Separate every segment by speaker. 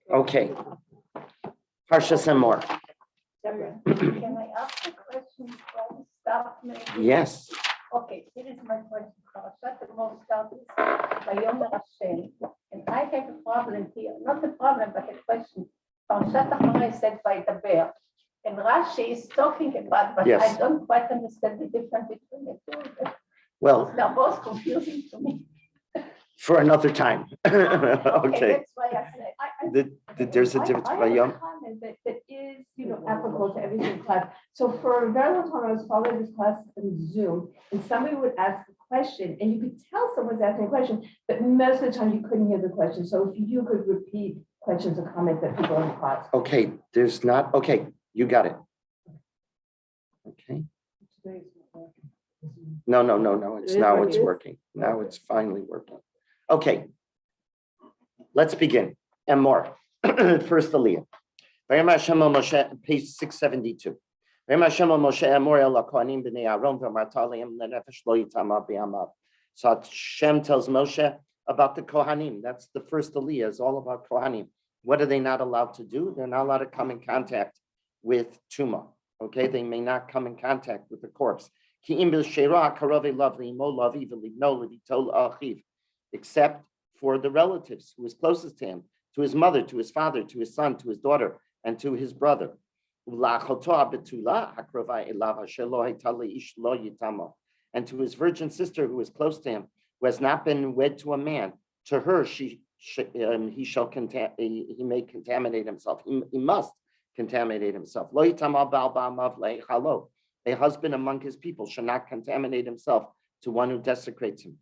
Speaker 1: Okay. Parshas Emor.
Speaker 2: Can I ask a question from staff maybe?
Speaker 1: Yes.
Speaker 2: Okay, here is my question. Parashat Emor starts Vayomer Hashem, and I have a problem here. Not a problem, but a question. Parashat Emor said Vayidaber, and Rashi is talking about, but
Speaker 1: Yes.
Speaker 2: I don't quite understand the difference between the two.
Speaker 1: Well,
Speaker 2: They're both confusing to me.
Speaker 1: for another time.
Speaker 2: Okay,
Speaker 1: Okay.
Speaker 2: that's why I said.
Speaker 1: There's a difference.
Speaker 3: I have a comment that is, applicable to everything class. So for a very long time, I was following this class on Zoom, and somebody would ask a question, and you could tell someone's asking a question, but most of the time you couldn't hear the question. So if you could repeat questions or comments that people in the class.
Speaker 1: Okay, there's not, okay, you got it. Okay. No, it's working. Now it's finally working. Okay. Let's begin. Emor. First Aliyah. Vayam Hashem el Moshe, page 672. Vayam Hashem el Moshe Emor el HaKohanim b'nei Aaron v'amarta aleim lenefesh lo yitama b'yamav. So Hashem tells Moshe about the Kohanim. That's the first Aliyah, is all about Kohanim. What are they not allowed to do? They're not allowed to come in contact with Tuma. Okay, they may not come in contact with the corpse. Except for the relatives who is closest to him, to his mother, to his father, to his son, to his daughter, and to his brother. And to his virgin sister who is close to him, who has not been wed to a man, to her he may contaminate himself. He must contaminate himself. A husband among his people shall not contaminate himself to one who desecrates him.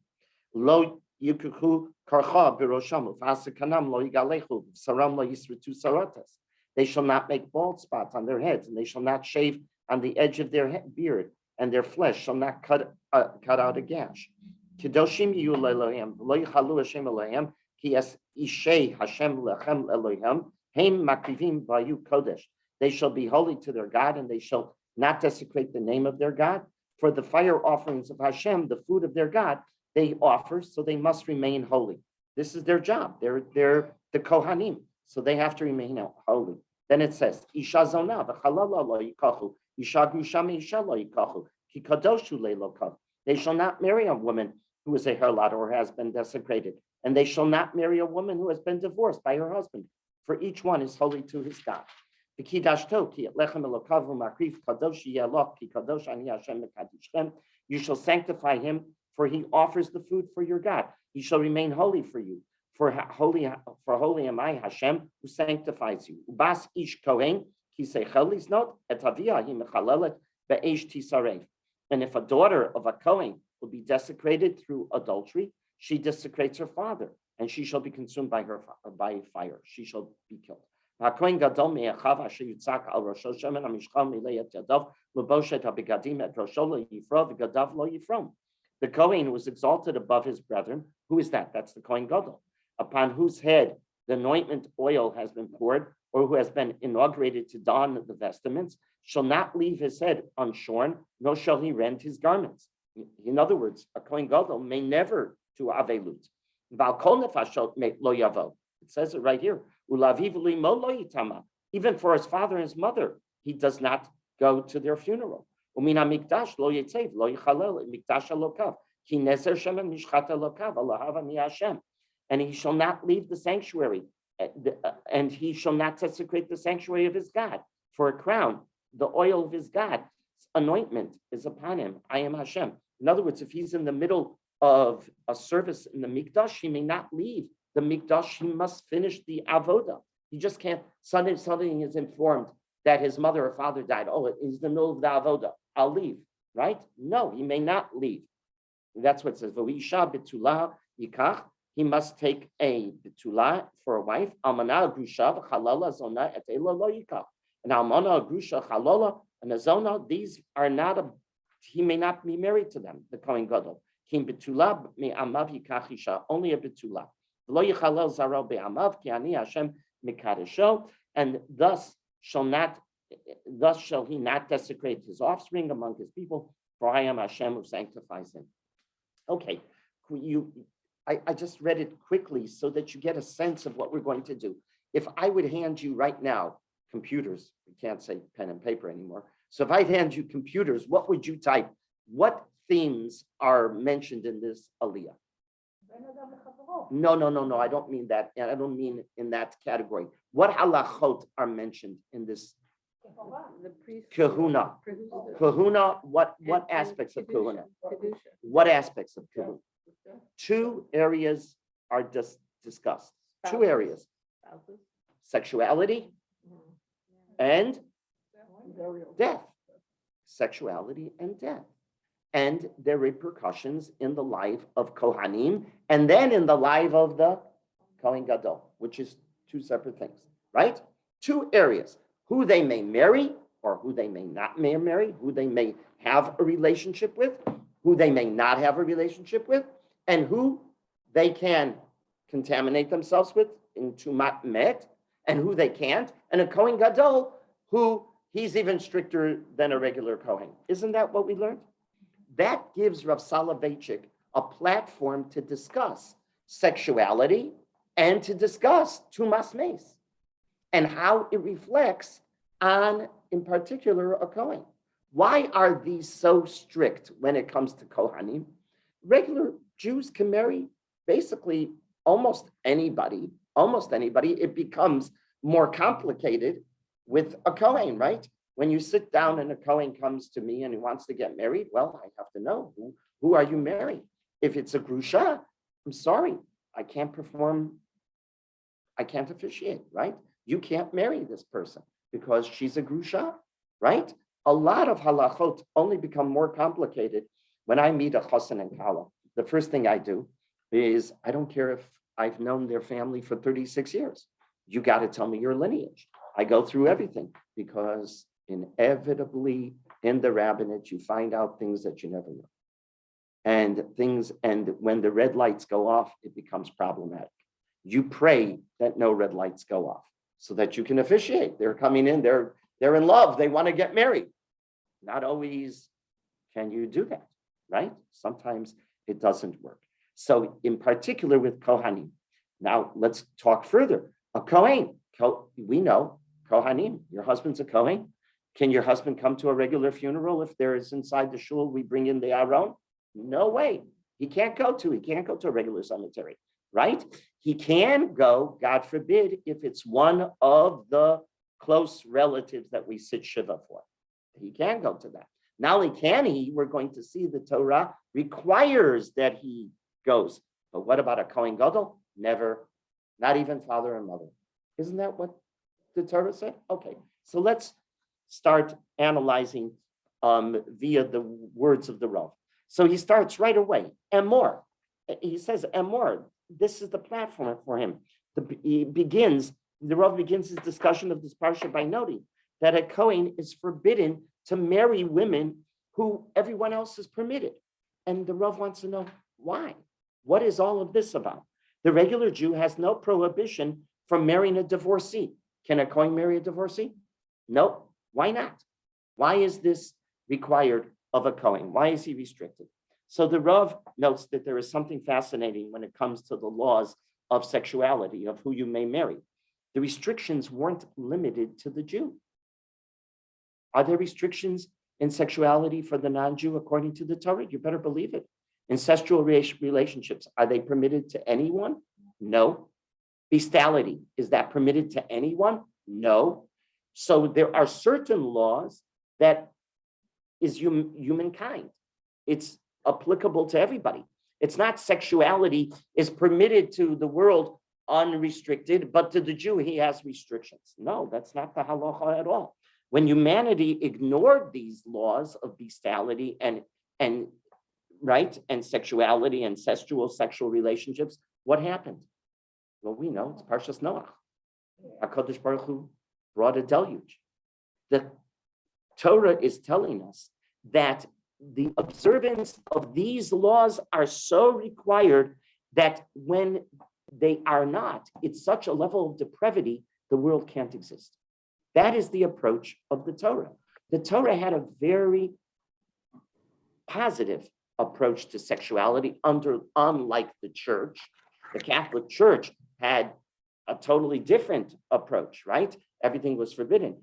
Speaker 1: They shall not make bald spots on their heads, and they shall not shave on the edge of their beard, and their flesh shall not cut out a gash. Kedoshim yu le'Elohim, lo yichalu Hashem Elohim, ki es ishei Hashem lechem Elohim, heim makrivim v'ayu kodesh. They shall be holy to their God, and they shall not desecrate the name of their God. For the fire offerings of Hashem, the food of their God, they offer, so they must remain holy. This is their job. They're the Kohanim, so they have to remain holy. Then it says, Isha zonah v'chalala lo yikachu, Isha grusha isha lo yikachu, ki kadoshu le'lokav. They shall not marry a woman who is a harlot or has been desecrated, and they shall not marry a woman who has been divorced by her husband, for each one is holy to his God. You shall sanctify him, for he offers the food for your God. He shall remain holy for you. For holy am I, Hashem, who sanctifies you. Ubas ish kohen kiseichelis not etavia himechalelet be'esh tisarev. And if a daughter of a kohen will be desecrated through adultery, she desecrates her father, and she shall be consumed by fire. She shall be killed. The Kohen was exalted above his brethren. Who is that? That's the Kohen Gadol, upon whose head the anointment oil has been poured, or who has been inaugurated to don the vestments, shall not leave his head unshorn, nor shall he rend his garments. In other words, a Kohen Gadol may never do avelut. It says it right here. Even for his father and his mother, he does not go to their funeral. And he shall not leave the sanctuary, and he shall not desecrate the sanctuary of his God. For a crown, the oil of his God's anointment is upon him. I am Hashem. In other words, if he's in the middle of a service in the Mikdash, he may not leave the Mikdash. He must finish the avoda. He just can't. Something is informed that his mother or father died. Oh, he's in the middle of the avoda. I'll leave, right? No, he may not leave. That's what it says. V'isha betula yikach. He must take a betula for a wife. Almana grusha v'chalala zona et ela lo yikach. And almana grusha chalala and a zona. These are not a. He may not be married to them. The Kohen Gadol. Kim betula me amav yikach isha. Only a betula. V'lo yichalel zaro be'amav ki ani Hashem mikadesho. And thus shall he not desecrate his offspring among his people, for I am Hashem who sanctifies him. Okay, I just read it quickly so that you get a sense of what we're going to do. if I would hand you right now computers, we can't say pen and paper anymore. So if I hand you computers, what would you type? What themes are mentioned in this aliyah? No. I don't mean that. And I don't mean in that category. What halachot are mentioned in this
Speaker 4: The priest.
Speaker 1: kahuna? Kahuna, what aspects of kahuna? What aspects of kahuna? Two areas are discussed. Two areas: sexuality and death. Sexuality and death. And their repercussions in the life of Kohanim, and then in the life of the Kohen Gadol, which is two separate things, right? Two areas: who they may marry or who they may not marry, who they may have a relationship with, who they may not have a relationship with, and who they can contaminate themselves with in Tumat Met, and who they can't, and a Kohen Gadol, who he's even stricter than a regular Kohen. Isn't that what we learned? That gives Rav Soloveitchik a platform to discuss sexuality and to discuss Tumas Meis and how it reflects on, in particular, a Kohen. Why are these so strict when it comes to Kohanim? Regular Jews can marry basically almost anybody. It becomes more complicated with a Kohen, right? When you sit down and a Kohen comes to me and he wants to get married, well, I have to know who are you marrying? If it's a grusha, I'm sorry, I can't officiate, right? You can't marry this person because she's a grusha, right? A lot of halachot only become more complicated when I meet a chassan and kala. The first thing I do is, I don't care if I've known their family for 36 years. You got to tell me your lineage. I go through everything because inevitably in the rabbinate, you find out things that you never know. And when the red lights go off, it becomes problematic. You pray that no red lights go off so that you can officiate. They're coming in, they're in love, they want to get married. Not always can you do that, right? Sometimes it doesn't work. So in particular with Kohanim. Now let's talk further. A Kohen, we know Kohanim, your husband's a Kohen. Can your husband come to a regular funeral if there is inside the shul, we bring in the Aron? No way. He can't go to a regular cemetery, right? He can go, God forbid, if it's one of the close relatives that we sit Shiva for. He can go to that. Not only can he, we're going to see the Torah requires that he goes. But what about a Kohen Gadol? Never, not even father and mother. Isn't that what the Torah said? Okay, so let's start analyzing via the words of the Rav. So he starts right away. Emor. He says, Emor, this is the platform for him. The Rav begins his discussion of this parsha by noting that a Kohen is forbidden to marry women who everyone else is permitted. And the Rav wants to know why. What is all of this about? The regular Jew has no prohibition from marrying a divorcee. Can a Kohen marry a divorcee? No. Why not? Why is this required of a Kohen? Why is he restricted? So the Rav notes that there is something fascinating when it comes to the laws of sexuality, of who you may marry. The restrictions weren't limited to the Jew. Are there restrictions in sexuality for the non-Jew according to the Torah? You better believe it. Incestual relationships, are they permitted to anyone? No. Bestiality, is that permitted to anyone? No. So there are certain laws that is humankind. It's applicable to everybody. It's not sexuality is permitted to the world unrestricted, but to the Jew, he has restrictions. No, that's not the halacha at all. When humanity ignored these laws of bestiality and sexuality, incestual sexual relationships, what happened? Well, we know it's Parshas Noach. HaKadosh Baruch Hu brought a deluge. The Torah is telling us that the observance of these laws are so required that when they are not, it's such a level of depravity, the world can't exist. That is the approach of the Torah. The Torah had a very positive approach to sexuality, unlike the church. The Catholic Church had a totally different approach, right? Everything was forbidden.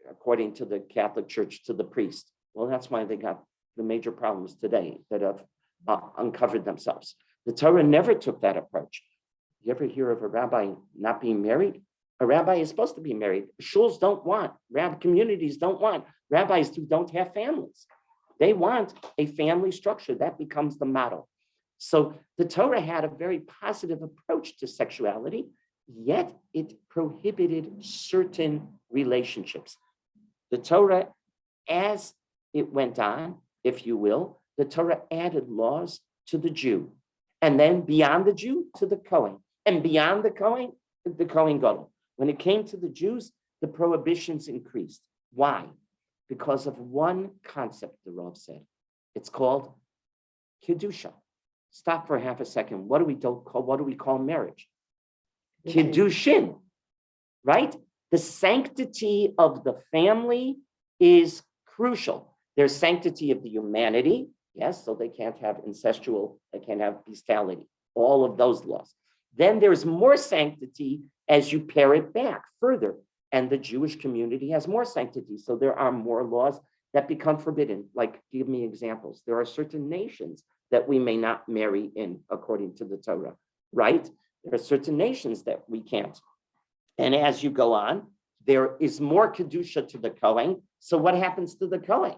Speaker 1: According to the Catholic Church, to the priest. Well, that's why they got the major problems today that have uncovered themselves. The Torah never took that approach. You ever hear of a rabbi not being married? A rabbi is supposed to be married. Shuls don't want, communities don't want rabbis who don't have families. They want a family structure. That becomes the model. So the Torah had a very positive approach to sexuality, yet it prohibited certain relationships. The Torah, as it went on, if you will, the Torah added laws to the Jew, and then beyond the Jew to the Kohen, and beyond the Kohen Gadol. When it came to the Jews, the prohibitions increased. Why? Because of one concept, the Rav said. It's called Kedusha. Stop for half a second. What do we call marriage? Kiddushin, right? The sanctity of the family is crucial. There's sanctity of the humanity, yes, so they can't have they can't have bestiality, all of those laws. Then there's more sanctity as you pare it back further, and the Jewish community has more sanctity, so there are more laws that become forbidden. Like, give me examples. There are certain nations that we may not marry in according to the Torah, right? There are certain nations that we can't. And as you go on, there is more Kedusha to the Kohen. So what happens to the Kohen?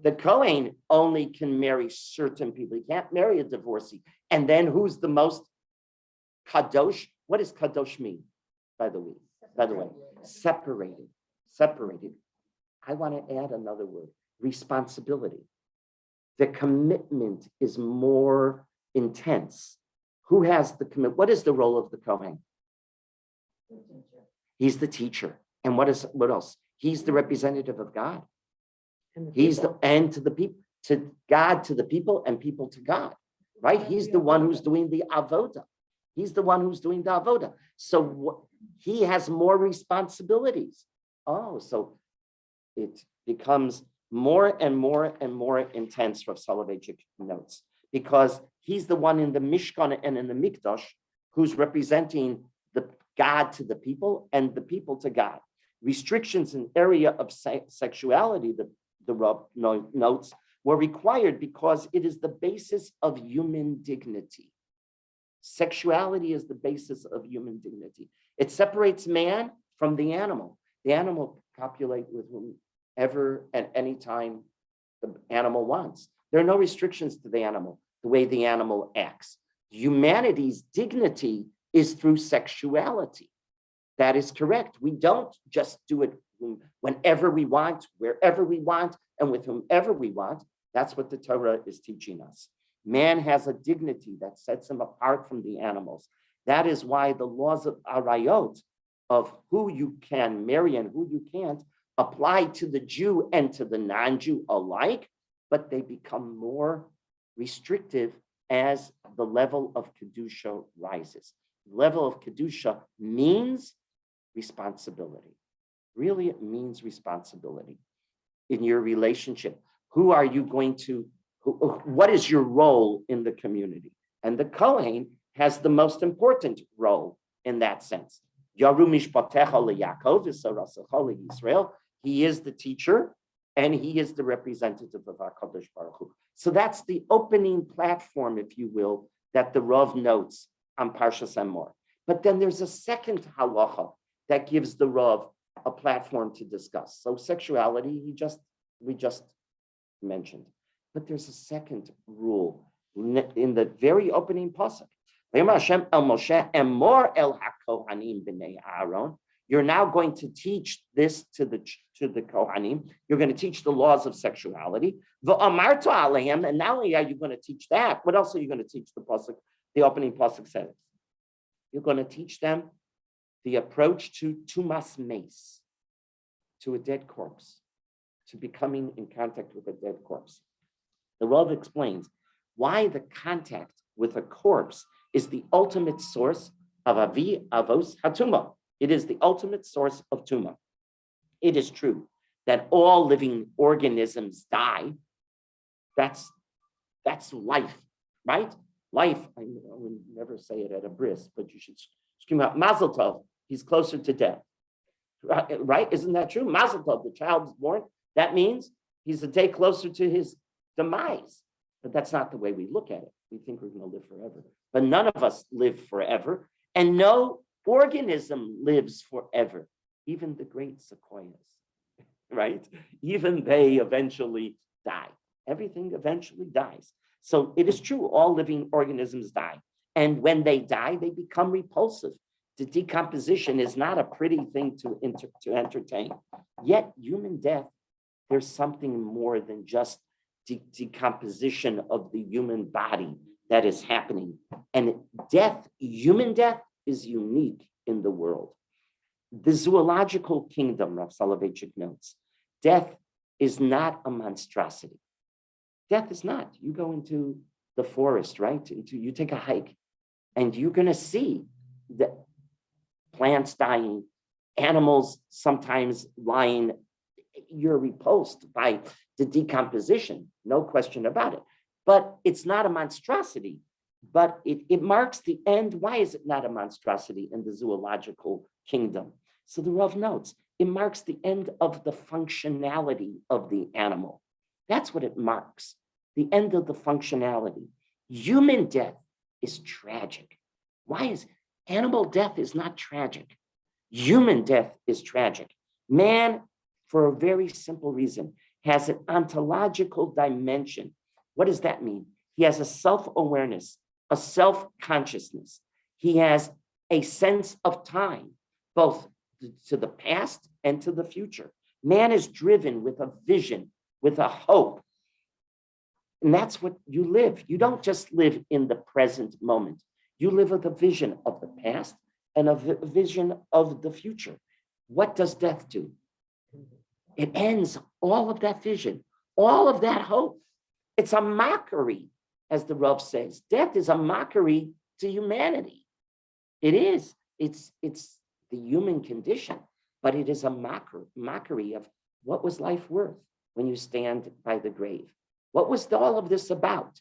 Speaker 1: The Kohen only can marry certain people. He can't marry a divorcee. And then who's the most Kadosh? What does Kadosh mean, by the way? Separated. I want to add another word, responsibility. The commitment is more intense. Who has the commitment? What is the role of the Kohen? He's the teacher. And what else? He's the representative of God. He's to the people, to God, to the people, and people to God, right? He's the one who's doing the avoda. So he has more responsibilities. Oh, so it becomes more and more and more intense, Rav Soloveitchik notes, because he's the one in the Mishkan and in the Mikdash who's representing the God to the people and the people to God. Restrictions in area of sexuality, the Rav notes, were required because it is the basis of human dignity. Sexuality is the basis of human dignity. It separates man from the animal. The animal can copulate with whomever at any time the animal wants. There are no restrictions to the animal, the way the animal acts. Humanity's dignity is through sexuality. That is correct. We don't just do it whenever we want, wherever we want, and with whomever we want. That's what the Torah is teaching us. Man has a dignity that sets him apart from the animals. That is why the laws of Arayot, of who you can marry and who you can't, apply to the Jew and to the non-Jew alike, but they become more restrictive as the level of Kedusha rises. The level of Kedusha means responsibility. Really, it means responsibility in your relationship. Who are you going to, what is your role in the community? And the Kohen has the most important role in that sense. Yaru mishpatecha leYaakov v'sorasecha leYisrael. He is the teacher and he is the representative of HaKadosh Baruch Hu. So that's the opening platform, if you will, that the Rav notes on Parshas Emor. But then there's a second halacha that gives the Rav a platform to discuss. So sexuality, we just mentioned. But there's a second rule in the very opening pasuk. Hashem el Moshe Emor el haKohanim b'nei Aaron. You're now going to teach this to the Kohanim. You're going to teach the laws of sexuality. V'amarta aleim, and not only are you going to teach that, what else are you going to teach the pasuk? The opening pasuk says, you're going to teach them the approach to tumas meis, to a dead corpse, to becoming in contact with a dead corpse. The Rav explains why the contact with a corpse is the ultimate source of avi avos hatuma. It is the ultimate source of tuma. It is true that all living organisms die. That's life, right? Life, I would never say it at a bris, but you should scream out, Mazel Tov, he's closer to death. Right? Isn't that true? Mazel Tov, the child is born. That means he's a day closer to his demise. But that's not the way we look at it. We think we're going to live forever. But none of us live forever. And no organism lives forever. Even the great sequoias, right? Even they eventually die. Everything eventually dies. So it is true, all living organisms die. And when they die, they become repulsive. The decomposition is not a pretty thing to entertain. Yet human death, there's something more than just decomposition of the human body that is happening. And death, human death, is unique in the world. The zoological kingdom, Rav Soloveitchik notes, death is not a monstrosity. Death is not. You go into the forest, right? You take a hike, and you're going to see the plants dying, animals sometimes lying. You're repulsed by the decomposition, no question about it. But it's not a monstrosity, but it marks the end. Why is it not a monstrosity in the zoological kingdom? So the Rav notes, it marks the end of the functionality of the animal. That's what it marks, the end of the functionality. Human death is tragic. Why is animal death is not tragic? Human death is tragic. Man, for a very simple reason, has an ontological dimension. What does that mean? He has a self-awareness, a self-consciousness. He has a sense of time, both to the past and to the future. Man is driven with a vision, with a hope. And that's what you live. You don't just live in the present moment. You live with a vision of the past and a vision of the future. What does death do? It ends all of that vision, all of that hope. It's a mockery, as the Rav says. Death is a mockery to humanity. It is. It's the human condition, but it is a mockery of what was life worth when you stand by the grave. What was all of this about?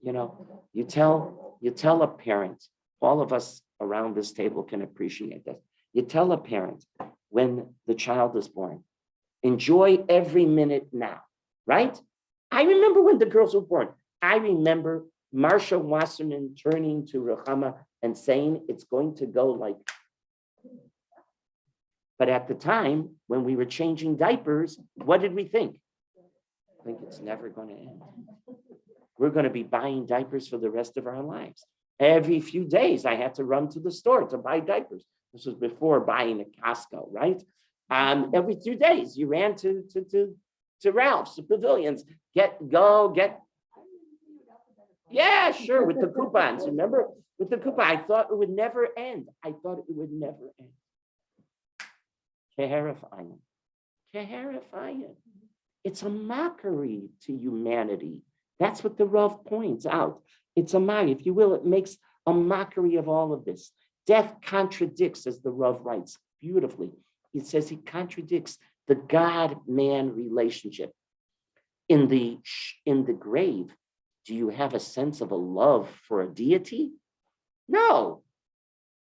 Speaker 1: You know, you tell a parent, all of us around this table can appreciate this. You tell a parent when the child is born, enjoy every minute now, right? I remember when the girls were born. I remember Marsha Wasserman turning to Ruchama and saying, it's going to go like. But at the time, when we were changing diapers, what did we think? I think it's never going to end. We're going to be buying diapers for the rest of our lives. Every few days, I had to run to the store to buy diapers. This was before buying at Costco, right? Every 2 days, you ran to Ralph's, the pavilions, get. Yeah, sure, with the coupons. Remember, with the coupon, I thought it would never end. Keherifying. It's a mockery to humanity. That's what the Rav points out. It's a mockery, if you will. It makes a mockery of all of this. Death contradicts, as the Rav writes beautifully. He says he contradicts the God-man relationship. In the grave, do you have a sense of a love for a deity? No.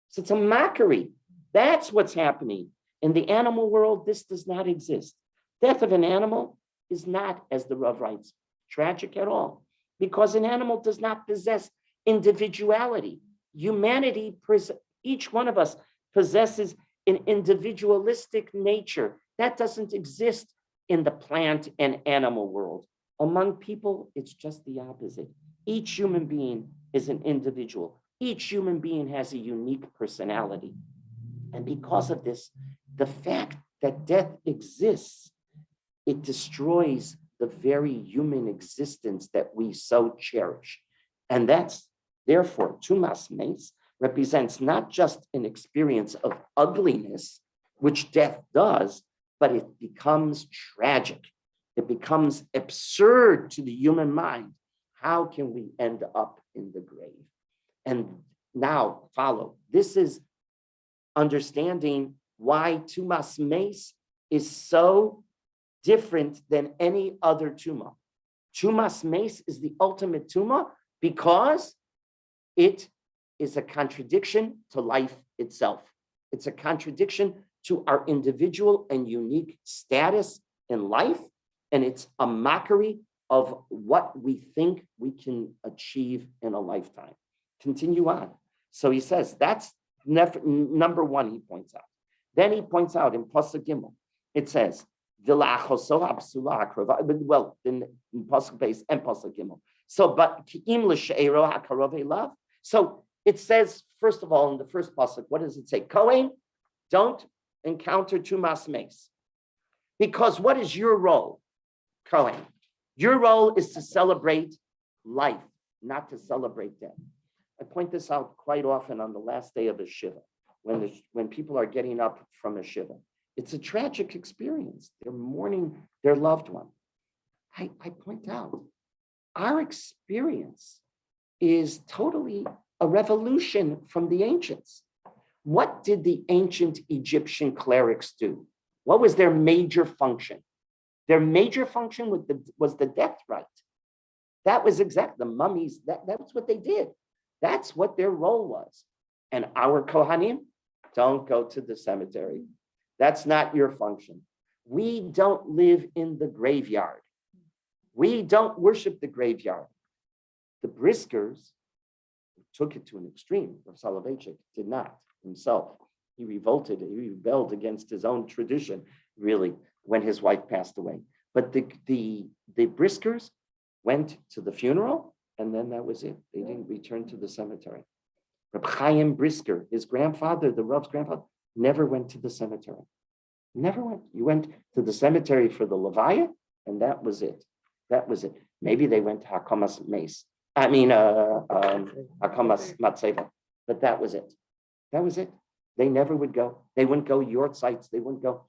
Speaker 1: So it's a mockery. That's what's happening. In the animal world, this does not exist. Death of an animal is not, as the Rav writes, tragic at all, because an animal does not possess individuality. Humanity, each one of us possesses an individualistic nature. That doesn't exist in the plant and animal world. Among people, it's just the opposite. Each human being is an individual. Each human being has a unique personality. And because of this, the fact that death exists, it destroys the very human existence that we so cherish. And that's, therefore, Tumas Meis represents not just an experience of ugliness, which death does, but it becomes tragic. It becomes absurd to the human mind. How can we end up in the grave? And now follow. This is understanding why Tumas Meis is so different than any other Tuma. Tumas Meis is the ultimate Tuma because it is a contradiction to life itself. It's a contradiction to our individual and unique status in life. And it's a mockery of what we think we can achieve in a lifetime. Continue on. So he says, that's number one, he points out. Then he points out in Pasuk Gimel, it says, well, in Pasuk base and Pasuk Gimel. So, but so it says, first of all, in the first pasuk, what does it say? Kohen, don't encounter tumas mace. Because what is your role, Kohen? Your role is to celebrate life, not to celebrate death. I point this out quite often on the last day of a shiva, when people are getting up from a shiva. It's a tragic experience. They're mourning their loved one. I point out, our experience is totally a revolution from the ancients. What did the ancient Egyptian clerics do? What was their major function? Their major function was the death rite. That was exactly the mummies. That's what they did. That's what their role was. And our Kohanim, don't go to the cemetery. That's not your function. We don't live in the graveyard. We don't worship the graveyard. The Briskers took it to an extreme. Rav Soloveitchik did not himself. He revolted, he rebelled against his own tradition, really, when his wife passed away. But the Briskers went to the funeral, and then that was it. They didn't return to the cemetery. Reb Chaim Brisker, his grandfather, the Rav's grandfather, never went to the cemetery. Never went. You went to the cemetery for the Levaya, and that was it. That was it. Maybe they went to Hakamas Mace. Hakamas Matseva. But that was it. That was it. They never would go. They wouldn't go your sites. They wouldn't go.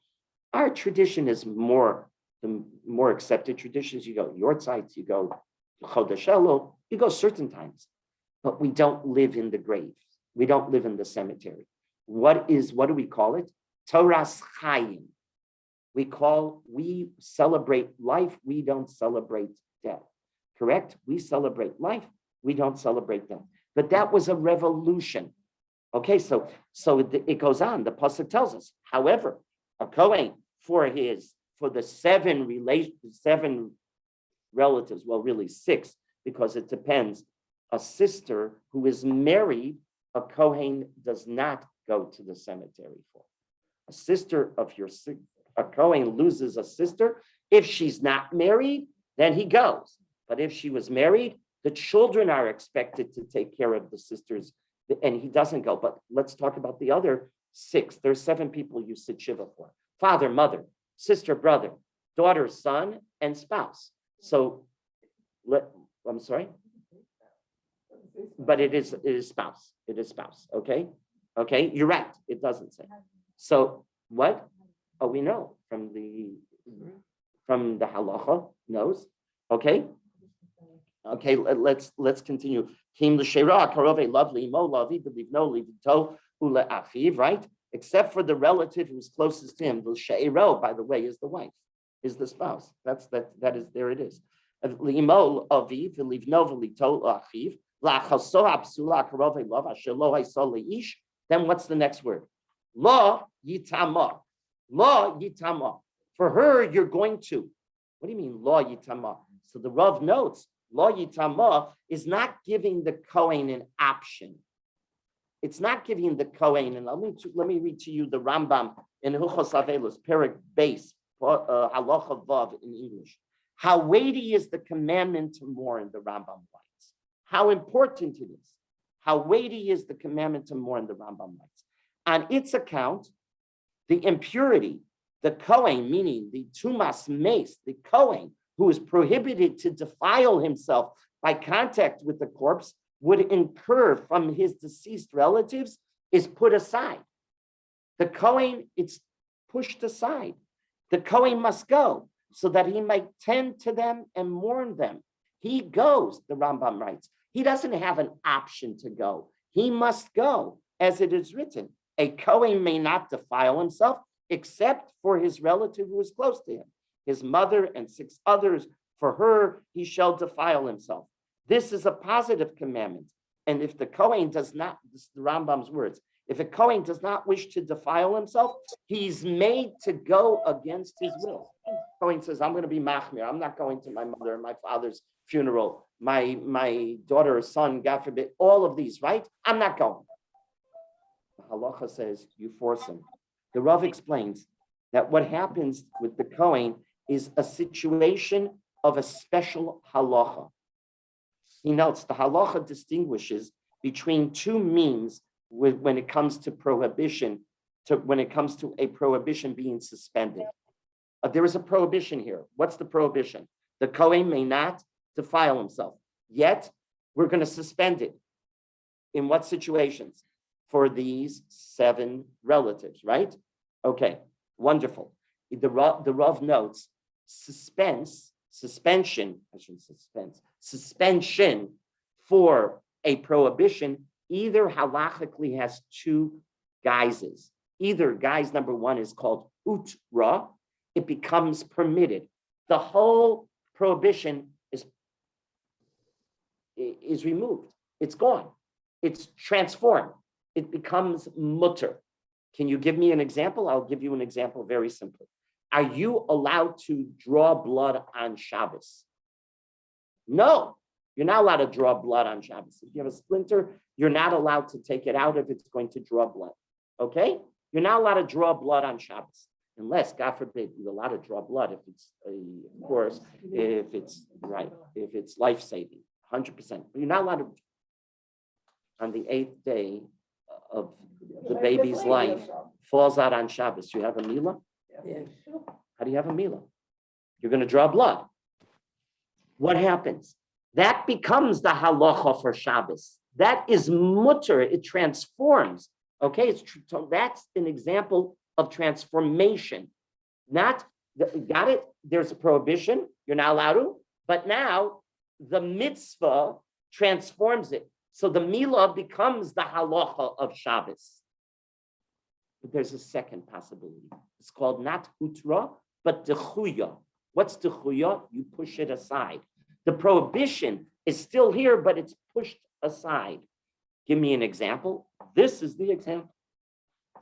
Speaker 1: Our tradition is the more accepted traditions. You go your sites, you go Chodesh Elul, you go certain times. But we don't live in the grave. We don't live in the cemetery. What do we call it? Toras Chaim. We celebrate life. We don't celebrate death. Correct? We celebrate life. We don't celebrate death. But that was a revolution. Okay, so it goes on. The pasuk tells us, however, a Kohen for the seven relatives, well, really 6, because it depends. A sister who is married, a Kohen does not go to the cemetery for. A Kohen loses a sister. If she's not married, then he goes. But if she was married, the children are expected to take care of the sisters, and he doesn't go. But let's talk about the other 6. There's 7 people you sit shiva for: father, mother, sister, brother, daughter, son, and spouse. So, I'm sorry, but it is spouse. It is spouse. Okay, you're right. It doesn't say. So what? Oh, we know from the halacha knows. Okay, let's continue. Kim l'sheira karove lovely mo lavi believe no leave to ula afiv, right? Except for the relative who's closest to him. The sheiro, by the way, is the wife, is the spouse. That is there. It is. Limo aviv believe no v'lito achiv la'chaso apsula karove love ashelo haisol leish. Then what's the next word? Lo yitama. Lo yitama. For her, you're going to. What do you mean, lo yitama? So the Rav notes, lo yitama is not giving the Kohen an option. It's not giving the Kohen, and let me read to you the Rambam in Hilchos Avelos, Perek Beis, Halacha Vav in English. How weighty is the commandment to mourn, the Rambam writes. How important it is. How weighty is the commandment to mourn, the Rambam writes. On its account, the impurity, the Kohen, meaning the Tumas Mace, the Kohen, who is prohibited to defile himself by contact with the corpse, would incur from his deceased relatives, is put aside. The Kohen, it's pushed aside. The Kohen must go so that he might tend to them and mourn them. He goes, the Rambam writes. He doesn't have an option to go. He must go, as it is written. A Kohen may not defile himself except for his relative who is close to him, his mother and 6 others. For her, he shall defile himself. This is a positive commandment. And if the Kohen does not, this is the Rambam's words, if a Kohen does not wish to defile himself, he's made to go against his will. Kohen says, I'm going to be machmir. I'm not going to my mother and my father's funeral, my daughter or son, God forbid, all of these, right? I'm not going. The halacha says you force him. The Rav explains that what happens with the Kohen is a situation of a special halacha. He notes the halacha distinguishes between two means when it comes to prohibition, when it comes to a prohibition being suspended. There is a prohibition here. What's the prohibition? The Kohen may not defile himself. Yet, we're going to suspend it. In what situations? For these 7 relatives, right? Okay, wonderful. The Rav notes suspension for a prohibition either halachically has 2 guises. Either guise number 1 is called utra, it becomes permitted. The whole prohibition is removed. It's gone. It's transformed. It becomes mutter. Can you give me an example? I'll give you an example very simply. Are you allowed to draw blood on Shabbos? No, you're not allowed to draw blood on Shabbos. If you have a splinter, you're not allowed to take it out if it's going to draw blood. Okay? You're not allowed to draw blood on Shabbos. Unless, God forbid, you're allowed to draw blood if it's, of course, if it's right, if it's life-saving, 100%. But you're not allowed to, on the 8th day of the baby's life, falls out on Shabbos. You have a milah? How do you have a milah? You're going to draw blood. What happens? That becomes the halacha for Shabbos. That is mutter. It transforms. Okay, that's an example of transformation. Got it? There's a prohibition. You're not allowed to. But now the mitzvah transforms it. So the milah becomes the halacha of Shabbos. But there's a second possibility. It's called not utra, but dechuya. What's dechuya? You push it aside. The prohibition is still here, but it's pushed aside. Give me an example. This is the example.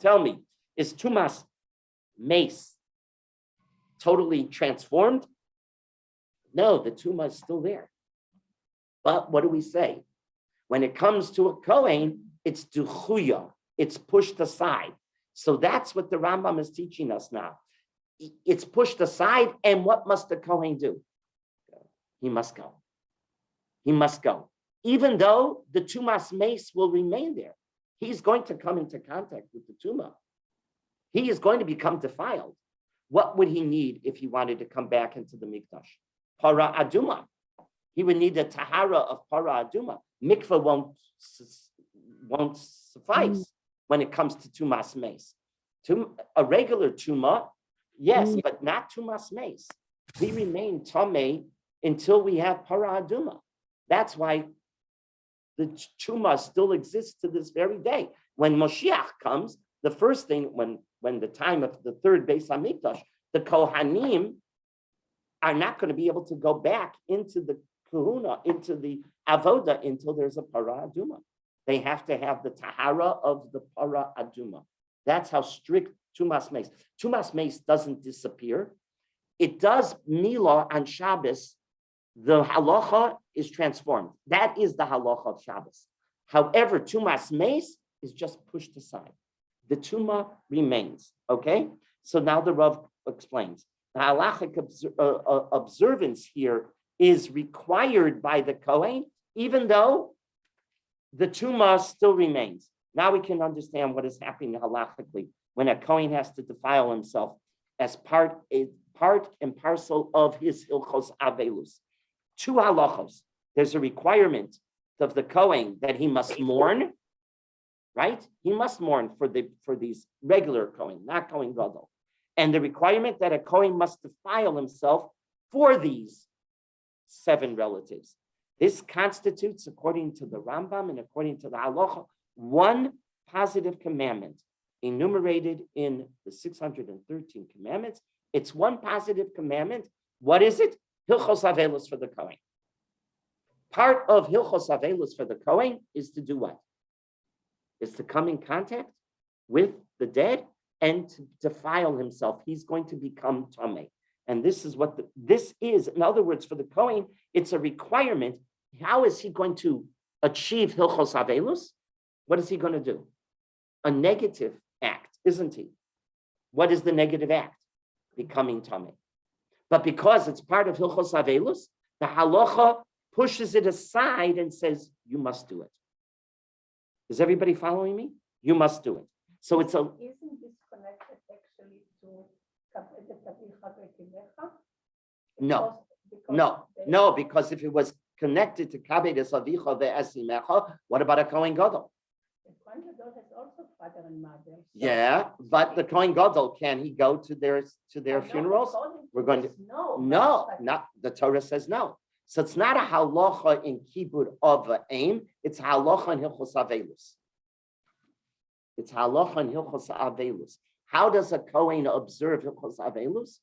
Speaker 1: Tell me, is tumas mace totally transformed? No, the tumah is still there. But what do we say? When it comes to a Kohen, it's duchuya. It's pushed aside. So that's what the Rambam is teaching us now. It's pushed aside, and what must the Kohen do? He must go. He must go. Even though the tumas mace will remain there. He's going to come into contact with the tumah. He is going to become defiled. What would he need if he wanted to come back into the mikdash? Para aduma. He would need a tahara of para aduma. Mikvah won't suffice when it comes to tumas mace. A regular tumah, yes, but not tumas mace. We remain tameh until we have para aduma. That's why the tumah still exists to this very day. When Moshiach comes, the first thing, when the time of the 3rd Beis HaMikdash, the Kohanim are not going to be able to go back into the kahuna, into the avoda, until there's a para aduma. They have to have the tahara of the para aduma. That's how strict tumas mace. Tumas mace doesn't disappear. It does milah on Shabbos. The halacha is transformed. That is the halacha of Shabbos. However, tumas mace is just pushed aside. The tumah remains. Okay? So now the Rav explains. The halachic observance here is required by the Kohen, even though the tumah still remains. Now we can understand what is happening halachically when a Kohen has to defile himself as part and parcel of his hilchos avelus. 2 halachos. There's a requirement of the Kohen that he must mourn, right? He must mourn for these regular Kohen, not Kohen Gadol. And the requirement that a Kohen must defile himself for these 7 relatives. This constitutes, according to the Rambam and according to the halacha, 1 positive commandment enumerated in the 613 commandments. It's 1 positive commandment. What is it? Hilchos Avelus for the Kohen. Part of Hilchos Avelus for the Kohen is to do what? Is to come in contact with the dead and to defile himself. He's going to become Tameh. And this is what this is. In other words, for the Kohen, it's a requirement. How is he going to achieve Hilchos Avelus? What is he going to do? A negative act, isn't he? What is the negative act? Becoming Tameh. But because it's part of Hilchos Avelus, the halacha pushes it aside and says, you must do it. Is everybody following me? You must do it. So it's a...
Speaker 2: Isn't this connected actually to
Speaker 1: No, no, because if it was connected to Kabedes Avicha ve'esimecha, what about a Kohen Gadol?
Speaker 2: The Kohen Gadol has also father and mother.
Speaker 1: Yeah, but the Kohen Gadol, can he go to their funerals? We're going to... No, not the Torah says no. So it's not a halacha in Kibbud of aim, it's halacha in Hilchos Avelus. It's halacha in Hilchos Avelus. How does a Kohen observe Hilchos Avelus?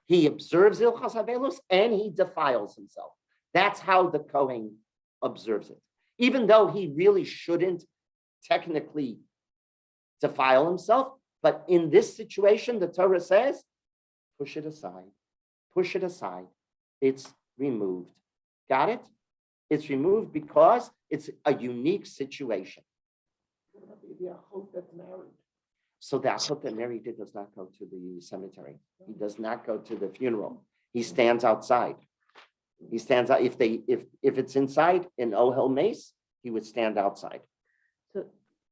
Speaker 1: He observes Hilchos Avelus and he defiles himself. That's how the Kohen observes it. Even though he really shouldn't technically defile himself, but in this situation, the Torah says, push it aside, push it aside. It's removed. Got it? It's removed because it's a unique situation. So the achot that married does not go to the cemetery. He does not go to the funeral. He stands outside. He stands out. If it's inside in Ohel Mace, he would stand outside.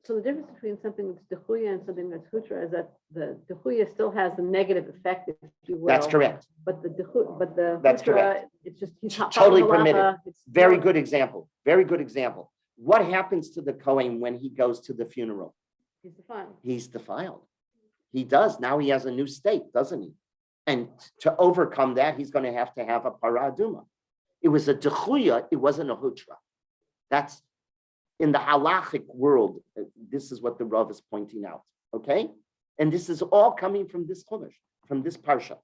Speaker 4: So the difference between something that's dechuya and something that's hutra is that the dechuya still has the negative effect, if you will.
Speaker 1: That's correct.
Speaker 4: But the
Speaker 1: That's
Speaker 4: hutra,
Speaker 1: correct.
Speaker 4: it's just he's
Speaker 1: Totally
Speaker 4: following the
Speaker 1: permitted.
Speaker 4: lava, it's
Speaker 1: Very
Speaker 4: not-
Speaker 1: good example. Very good example. What happens to the Kohen when he goes to the funeral?
Speaker 4: He's defined.
Speaker 1: He's defiled. He does. Now he has a new state, doesn't he? And to overcome that, he's going to have a para aduma. It was a dechuya, it wasn't a hutra. That's in the halachic world. This is what the Rav is pointing out. Okay? And this is all coming from this chumash, from this parsha.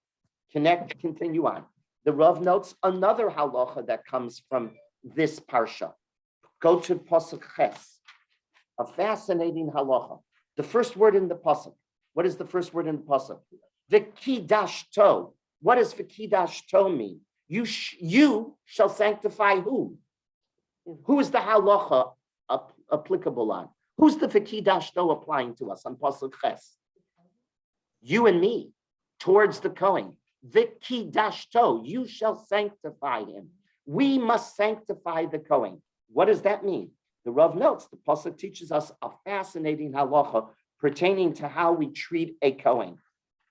Speaker 1: Continue on. The Rav notes another halacha that comes from this parsha. Go to Pasuk Ches, a fascinating halacha. The first word in the pasuk. What is the first word in the pasuk? V'kidashto. What does v'kidashto mean? You shall sanctify who? Who is the halacha applicable on? Who's the v'kidashto applying to us on pasuk Ches? You and me, towards the Kohen. V'kidashto. You shall sanctify him. We must sanctify the Kohen. What does that mean? The Rav notes, the pasuk teaches us a fascinating halacha pertaining to how we treat a Kohen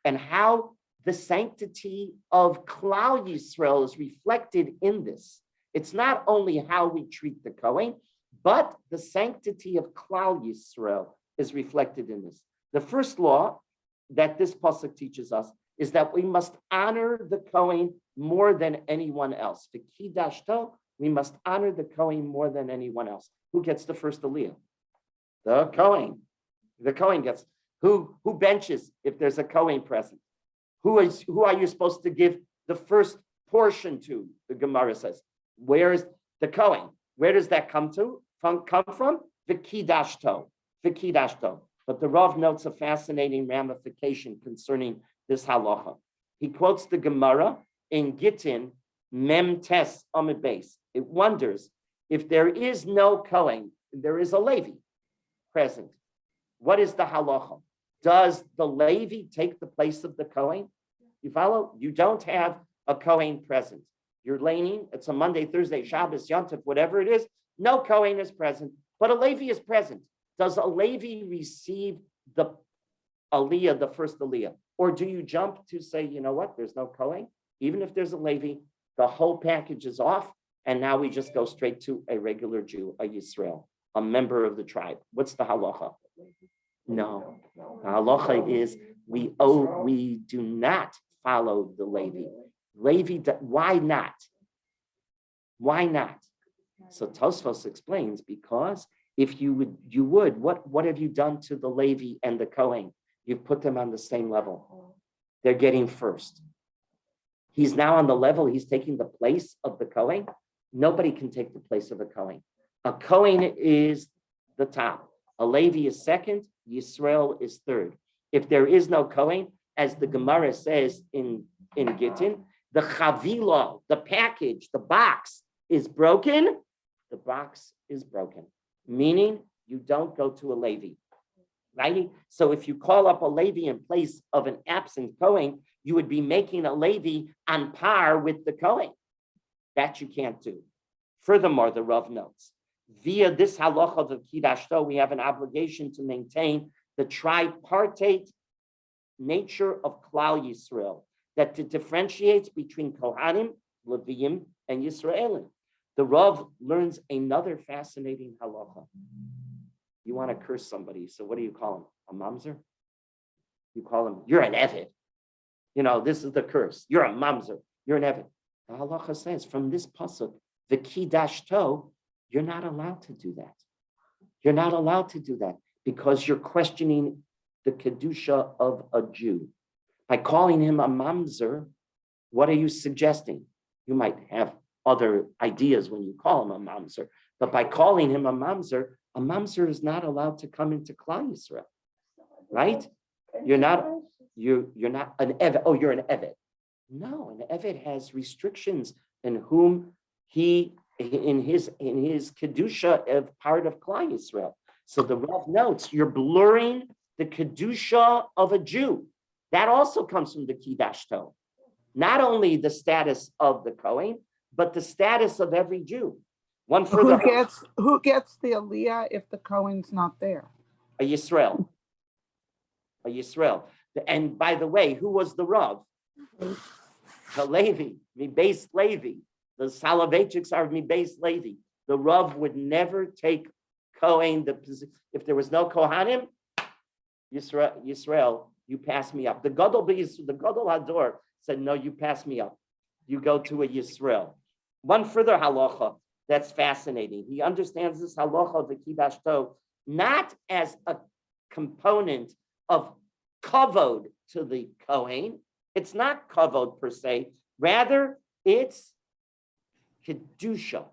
Speaker 1: and how the sanctity of Klal Yisrael is reflected in this. It's not only how we treat the Kohen, but the sanctity of Klal Yisrael is reflected in this. The first law that this pasuk teaches us is that we must honor the Kohen more than anyone else. The Kidashto, we must honor the Kohen more than anyone else. Who gets the first aliyah? The Kohen. The Kohen gets. Who benches if there's a Kohen present? Who are you supposed to give the first portion to? The Gemara says. Where is the Kohen? Where does that come from? The Kidashto. The Kidashto. But the Rav notes a fascinating ramification concerning this halacha. He quotes the Gemara in Gittin Mem Tes Amid Beis. It wonders if there is no Kohen, there is a Levi present. What is the halacha? Does the Levi take the place of the Kohen? You follow? You don't have a Kohen present. You're laning, it's a Monday, Thursday, Shabbos, Yom Tov, whatever it is. No Kohen is present, but a Levi is present. Does a Levi receive the aliyah, the first aliyah? Or do you jump to say, you know what, there's no Kohen? Even if there's a Levi, the whole package is off, and now we just go straight to a regular Jew, a Yisrael, a member of the tribe. What's the halacha? No. The halacha is we do not follow the Levi. Why not? Why not? So Tosfos explains, because if you would, what have you done to the Levi and the Kohen? You've put them on the same level. They're getting first. He's now on the level, he's taking the place of the Kohen. Nobody can take the place of a Kohen. A Kohen is the top. A Levi is second. Yisrael is third. If there is no Kohen, as the Gemara says in Gittin, the chavila, the package, the box is broken. The box is broken, meaning you don't go to a Levi, right? So if you call up a Levi in place of an absent Kohen, you would be making a Levi on par with the Kohen. That you can't do. Furthermore, the Rav notes, via this halacha of Kiddushto, we have an obligation to maintain the tripartite nature of Klal Yisrael, that differentiates between Kohanim, Leviim, and Yisraelim. The Rav learns another fascinating halacha. You want to curse somebody, so what do you call him? A mamzer? You call him, you're an Eved. You know, this is the curse. You're a mamzer. You're an Eved. The halacha says from this pasuk, the Kiddushto, you're not allowed to do that. You're not allowed to do that because you're questioning the Kedusha of a Jew. By calling him a mamzer, what are you suggesting? You might have other ideas when you call him a mamzer, but by calling him a mamzer is not allowed to come into Klal Yisrael, right? You're not an Eved. Oh, you're an Eved. No, an Eved has restrictions in whom he in his kedusha of part of Klal Yisrael. So the Rav notes you're blurring the kedusha of a Jew. That also comes from the Kiddushto. Not only the status of the Kohen, but the status of every Jew. One further.
Speaker 5: Who gets the aliyah if the Cohen's not there?
Speaker 1: A Yisrael. A Yisrael. And by the way, who was the Rav? The Levi, Mibeis Levi. The Soloveitchiks are Mibeis Levi. The Rav would never take Kohen, if there was no Kohanim, Yisrael, you pass me up. The Gadol Hador said, no, you pass me up. You go to a Yisrael. One further halacha that's fascinating. He understands this halacha of the Kiddushto not as a component of kavod to the Kohen. It's not kavod per se. Rather, it's kedusha.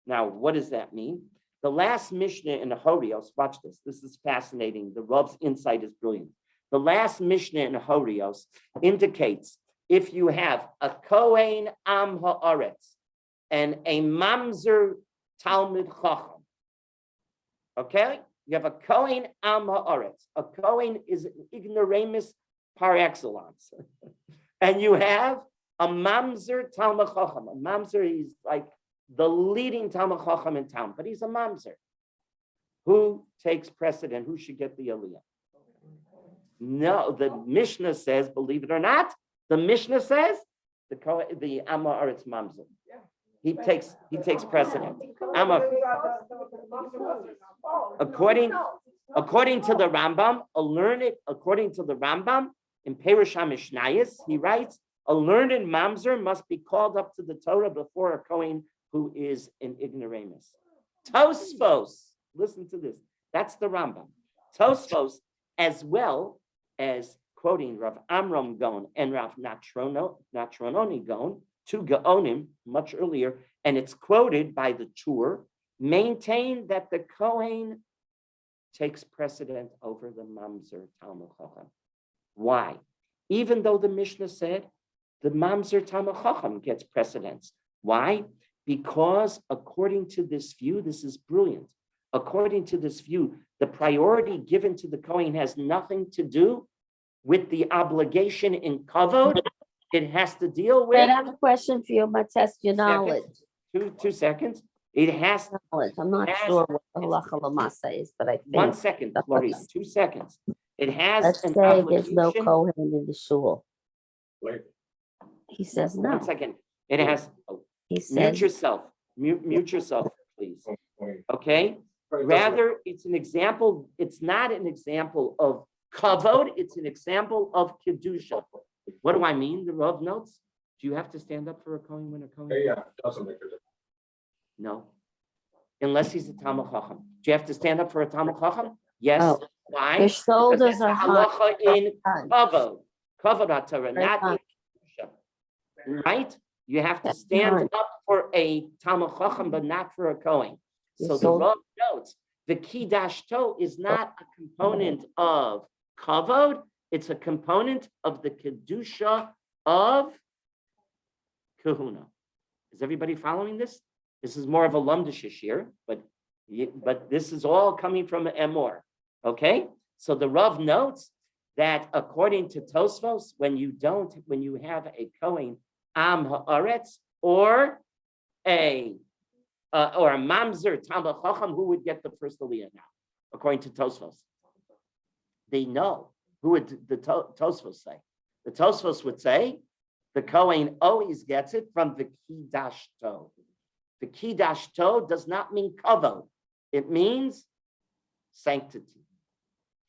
Speaker 1: Now, what does that mean? The last Mishnah in the Horios, watch this. This is fascinating. The Rav's insight is brilliant. The last Mishnah in the Horios indicates if you have a Kohen Am Haaretz and a Mamzer Talmud Chacham, okay? You have a Kohen Am Haaretz. A Kohen is an ignoramus par excellence. And you have a Mamzer Talmud Chacham. A Mamzer is like the leading Talmud Chacham in town, but he's a Mamzer. Who takes precedent? Who should get the Aliyah? No, the Mishnah says, believe it or not, the Mishnah says the Amar Aretz Mamzer. He takes precedent. According to the Rambam, according to the Rambam in Perush HaMishnayos, he writes, a learned Mamzer must be called up to the Torah before a Kohen who is an ignoramus. Tosfos, listen to this. That's the Rambam. Tosfos, as well as quoting Rav Amram Gon and Rav Natrononi Gon, two Gaonim much earlier, and it's quoted by the Tur, maintain that the Kohen takes precedent over the Mamzer Talmud Chacham. Why? Even though the Mishnah said the Mamzer Talmud Chacham gets precedence. Why? Because according to this view, this is brilliant. According to this view, the priority given to the Kohen has nothing to do with the obligation in kavod. It has to deal with.
Speaker 6: I have a question for you. I'm gonna test your knowledge.
Speaker 1: 2 seconds. It has.
Speaker 6: I'm not sure what halacha l'masa is, but I think.
Speaker 1: 1 second, Clarice. 2 seconds. It has.
Speaker 6: Let's
Speaker 1: an
Speaker 6: say there's no
Speaker 1: obligation.
Speaker 6: Kohen in the shul. He says no.
Speaker 1: 1 second. It has.
Speaker 6: He
Speaker 1: Mute
Speaker 6: says
Speaker 1: yourself. Mute yourself, please. Okay. Rather, it's an example. It's not an example of kavod. It's an example of kedusha. What do I mean? The Rav notes. Do you have to stand up for a Kohen when a Kohen?
Speaker 7: Yeah, doesn't make a difference.
Speaker 1: No. Unless he's a Talmud Chacham. Do you have to stand up for a Talmud Chacham? Yes.
Speaker 6: Oh.
Speaker 1: Why?
Speaker 6: your shoulders
Speaker 1: Because
Speaker 6: are
Speaker 1: that's
Speaker 6: high.
Speaker 1: halacha in kavod. Kavod HaTorah,
Speaker 6: Very
Speaker 1: not in
Speaker 6: high.
Speaker 1: kedusha. Right? You have to
Speaker 6: That's
Speaker 1: stand
Speaker 6: fine.
Speaker 1: up for a Talmud Chacham, but not for a Kohen. So the Rav notes the Kiddush Torah is not a component of kavod; it's a component of the kedusha of kahuna. Is everybody following this? This is more of a lumdish here, but this is all coming from Emor. Okay, so the Rav notes that according to Tosfos, when you have a Kohen Am Haaretz or a Mamzer Talmud Chacham, who would get the first Aliyah now, according to Tosfos? They know. Who would the Tosfos say? The Tosfos would say the Kohen always gets it from the Kiddush Torah. The Kiddush Torah does not mean kavod. It means sanctity.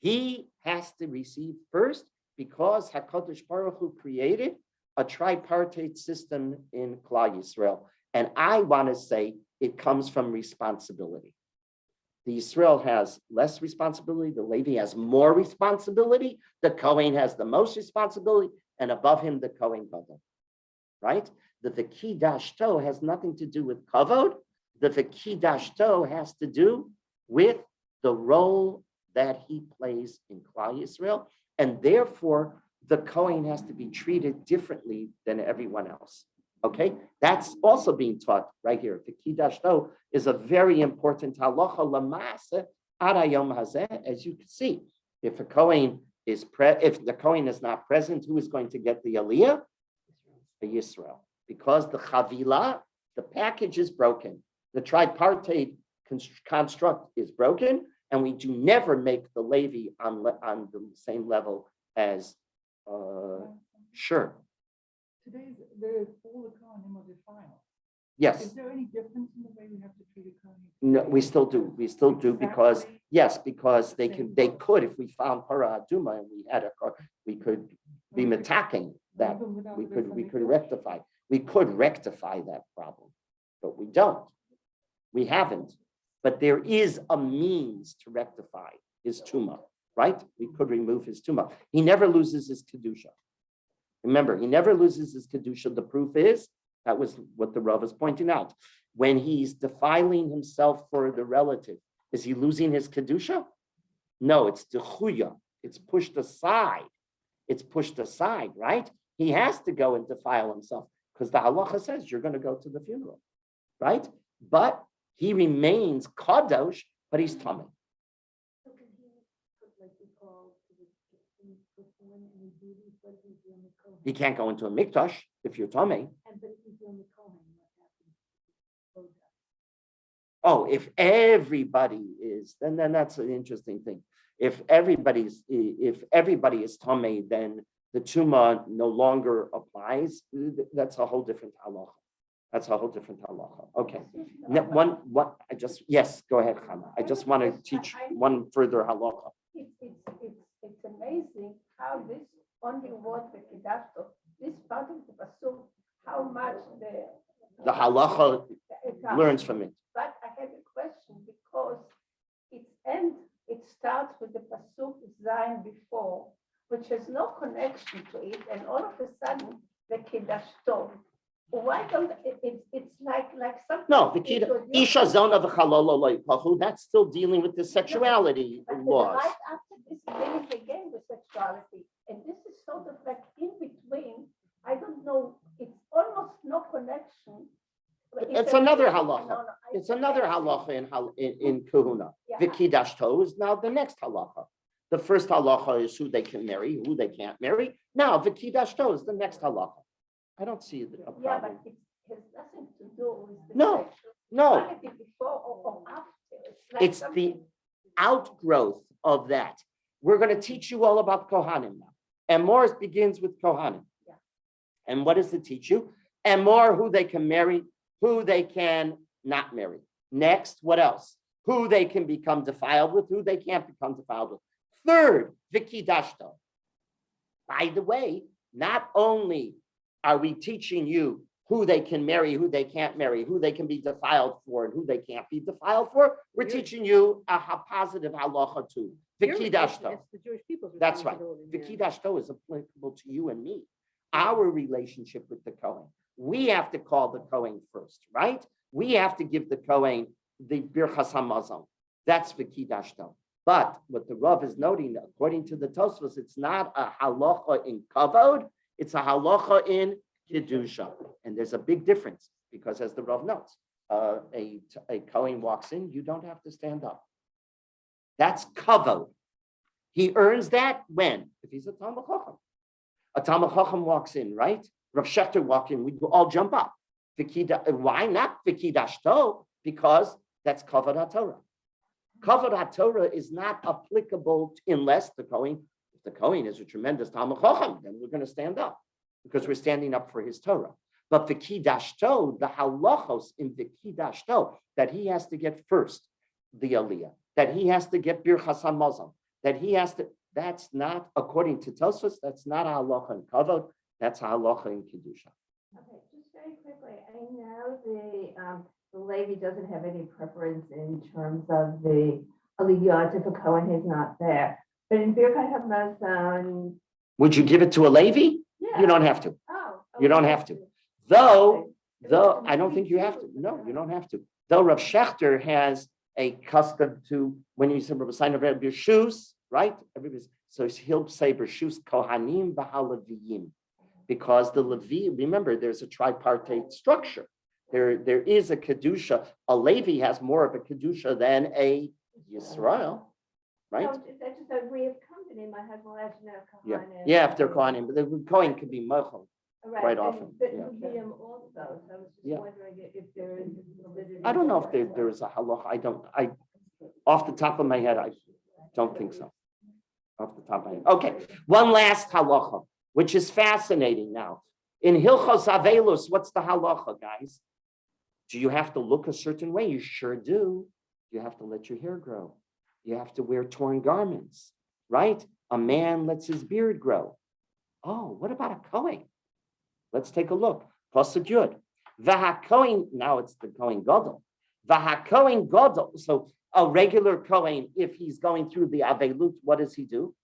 Speaker 1: He has to receive first because HaKadosh Baruch Hu created a tripartite system in Klal Yisrael. And I want to say it comes from responsibility. The Yisrael has less responsibility. The Levi has more responsibility. The Kohen has the most responsibility. And above him, the Kohen Gadol. Right? The Kiddush Torah has nothing to do with kavod. The Kiddush Torah has to do with the role that he plays in Klal Yisrael, and therefore the Kohen has to be treated differently than everyone else. Okay, that's also being taught right here. The Kiddush Torah is a very important halacha lamaaseh ad hayom hazeh, as you can see. If the Kohen is not present, who is going to get the aliyah? The Yisrael, because the chavila, the package is broken. The tripartite construct is broken, and we do never make the Levi on the same level as sure.
Speaker 7: Today's all the Kohanim are defiled.
Speaker 1: Yes.
Speaker 7: Is there any difference in the way we have to treat a Kohen?
Speaker 1: No, we still do. We still do because they could if we found para aduma and we had we could be attacking that. We could rectify. We could rectify that problem, but we don't. We haven't. But there is a means to rectify his tumah, right? We could remove his tumah. He never loses his kedusha. Remember, he never loses his kedusha. The proof is that was what the Rav is pointing out. When he's defiling himself for the relative, is he losing his kedusha? No, it's dechuya. It's pushed aside. It's pushed aside, right? He has to go and defile himself because the halacha says you're going to go to the funeral, right? But he remains kadosh, but he's tummy. He can't go into a mikdash if you're tummy. Oh, if everybody is, then that's an interesting thing. If everybody is tummy, then the tumah no longer applies. That's a whole different halacha. That's a whole different halacha. Okay. Yes, go ahead, Chana. I just want to teach one further halacha.
Speaker 2: It's amazing how this only word the Kiddush, this part of the pasuk, how much
Speaker 1: the halacha learns from it.
Speaker 2: But I have a question because it starts with the pasuk Zayin before, which has no connection to it, and all of a sudden the Kiddush Tov. Why don't it's like something?
Speaker 1: No, the Kiddush Isha Zona v'Chalol. That's still dealing with the sexuality laws.
Speaker 2: Right after this begins again with sexuality, and this is sort of like in between. I don't know. It's almost no connection.
Speaker 1: It's another halacha. It's another halacha in Kahuna.
Speaker 2: Yeah.
Speaker 1: The Kiddush Torah is now the next halacha. The first halacha is who they can marry, who they can't marry. Now the Kiddush Torah is the next halacha. I don't see a problem.
Speaker 2: Yeah, but it has nothing to do with the
Speaker 1: No.
Speaker 2: before or after.
Speaker 1: It's the outgrowth of that. We're going to teach you all about Kohanim now. Emor begins with Kohanim.
Speaker 2: Yeah.
Speaker 1: And what does it teach you? Emor, who they can marry, who they can not marry. Next, what else? Who they can become defiled with, who they can't become defiled with. Third, the Kiddush Torah. By the way, not only are we teaching you who they can marry, who they can't marry, who they can be defiled for, and who they can't be defiled for, we're teaching you a positive halacha too. The Kiddush Torah.
Speaker 4: It's the Jewish people's
Speaker 1: That's right.
Speaker 4: responsibility,
Speaker 1: The
Speaker 4: yeah.
Speaker 1: Kiddush Torah is applicable to you and me. Our relationship with the Kohen. we have to call the Kohen first, right? We have to give the Kohen the Birchas Hamazon. That's the Kiddashto. But what the Rav is noting, according to the Tosfos, it's not a halacha in kavod, it's a halacha in kedusha. And there's a big difference because, as the Rav notes, a Kohen walks in, you don't have to stand up. That's kavod. He earns that when? If he's a Talmud Chacham. A Talmud Chacham walks in, right? Rav Shechter walked in, we all jump up. Why not Vikidashto? Because that's kavod HaTorah. Kavod HaTorah is not applicable unless the Kohen, if the Kohen is a tremendous Talmud Chacham, then we're going to stand up because we're standing up for his Torah. But the Kiddashto, the halachos in the Kiddashto, that he has to get first the Aliyah, that he has to get Birchas Hamazon, that he has to, that's not, according to Tosfos, that's not a halacha in Kavod, that's a halacha in Kedusha.
Speaker 3: Okay, just very quickly, I know the Levi doesn't have any preference in terms of the Aliyah if a Kohen is not there. But in Birkat Hamazon,
Speaker 1: Would you give it to a Levi?
Speaker 3: yeah.
Speaker 1: You don't have to.
Speaker 3: Oh.
Speaker 1: You don't
Speaker 3: okay.
Speaker 1: have to. Though,
Speaker 3: Okay.
Speaker 1: I don't think you have to. No, you don't have to. Though Rav Shechter has a custom to, when you say Rav sign of Bershus, right? Everybody's, so he'll say Bershus Kohanim V'Halaviyim. Because the Levi, remember, there's a tripartite structure. There is a Kedusha. A Levi has more of a Kedusha than a Yisrael, right?
Speaker 3: No, that's just a way of company. My husband will ask,
Speaker 1: Yeah,
Speaker 3: Kohanim.
Speaker 1: yeah, if they're Kohanim, but the Kohen could be Mochel.
Speaker 3: Right,
Speaker 1: quite
Speaker 3: and
Speaker 1: often,
Speaker 3: But
Speaker 1: yeah.
Speaker 3: Levium also, so I was just
Speaker 1: Yeah.
Speaker 3: wondering if there is validity.
Speaker 1: I don't know if there is a halacha. I, off the top of my head, I don't think so. Off the top of my head. Okay, one last halacha, which is fascinating now. In Hilchos Avelus, what's the halacha, guys? Do you have to look a certain way? You sure do. You have to let your hair grow. You have to wear torn garments, right? A man lets his beard grow. Oh, what about a Kohen? Let's take a look. Pasuk Yud. Vahakohen, now it's the Kohen Gadol. Vahakohen Gadol. So a regular Kohen, if he's going through the Avelut, what does he do?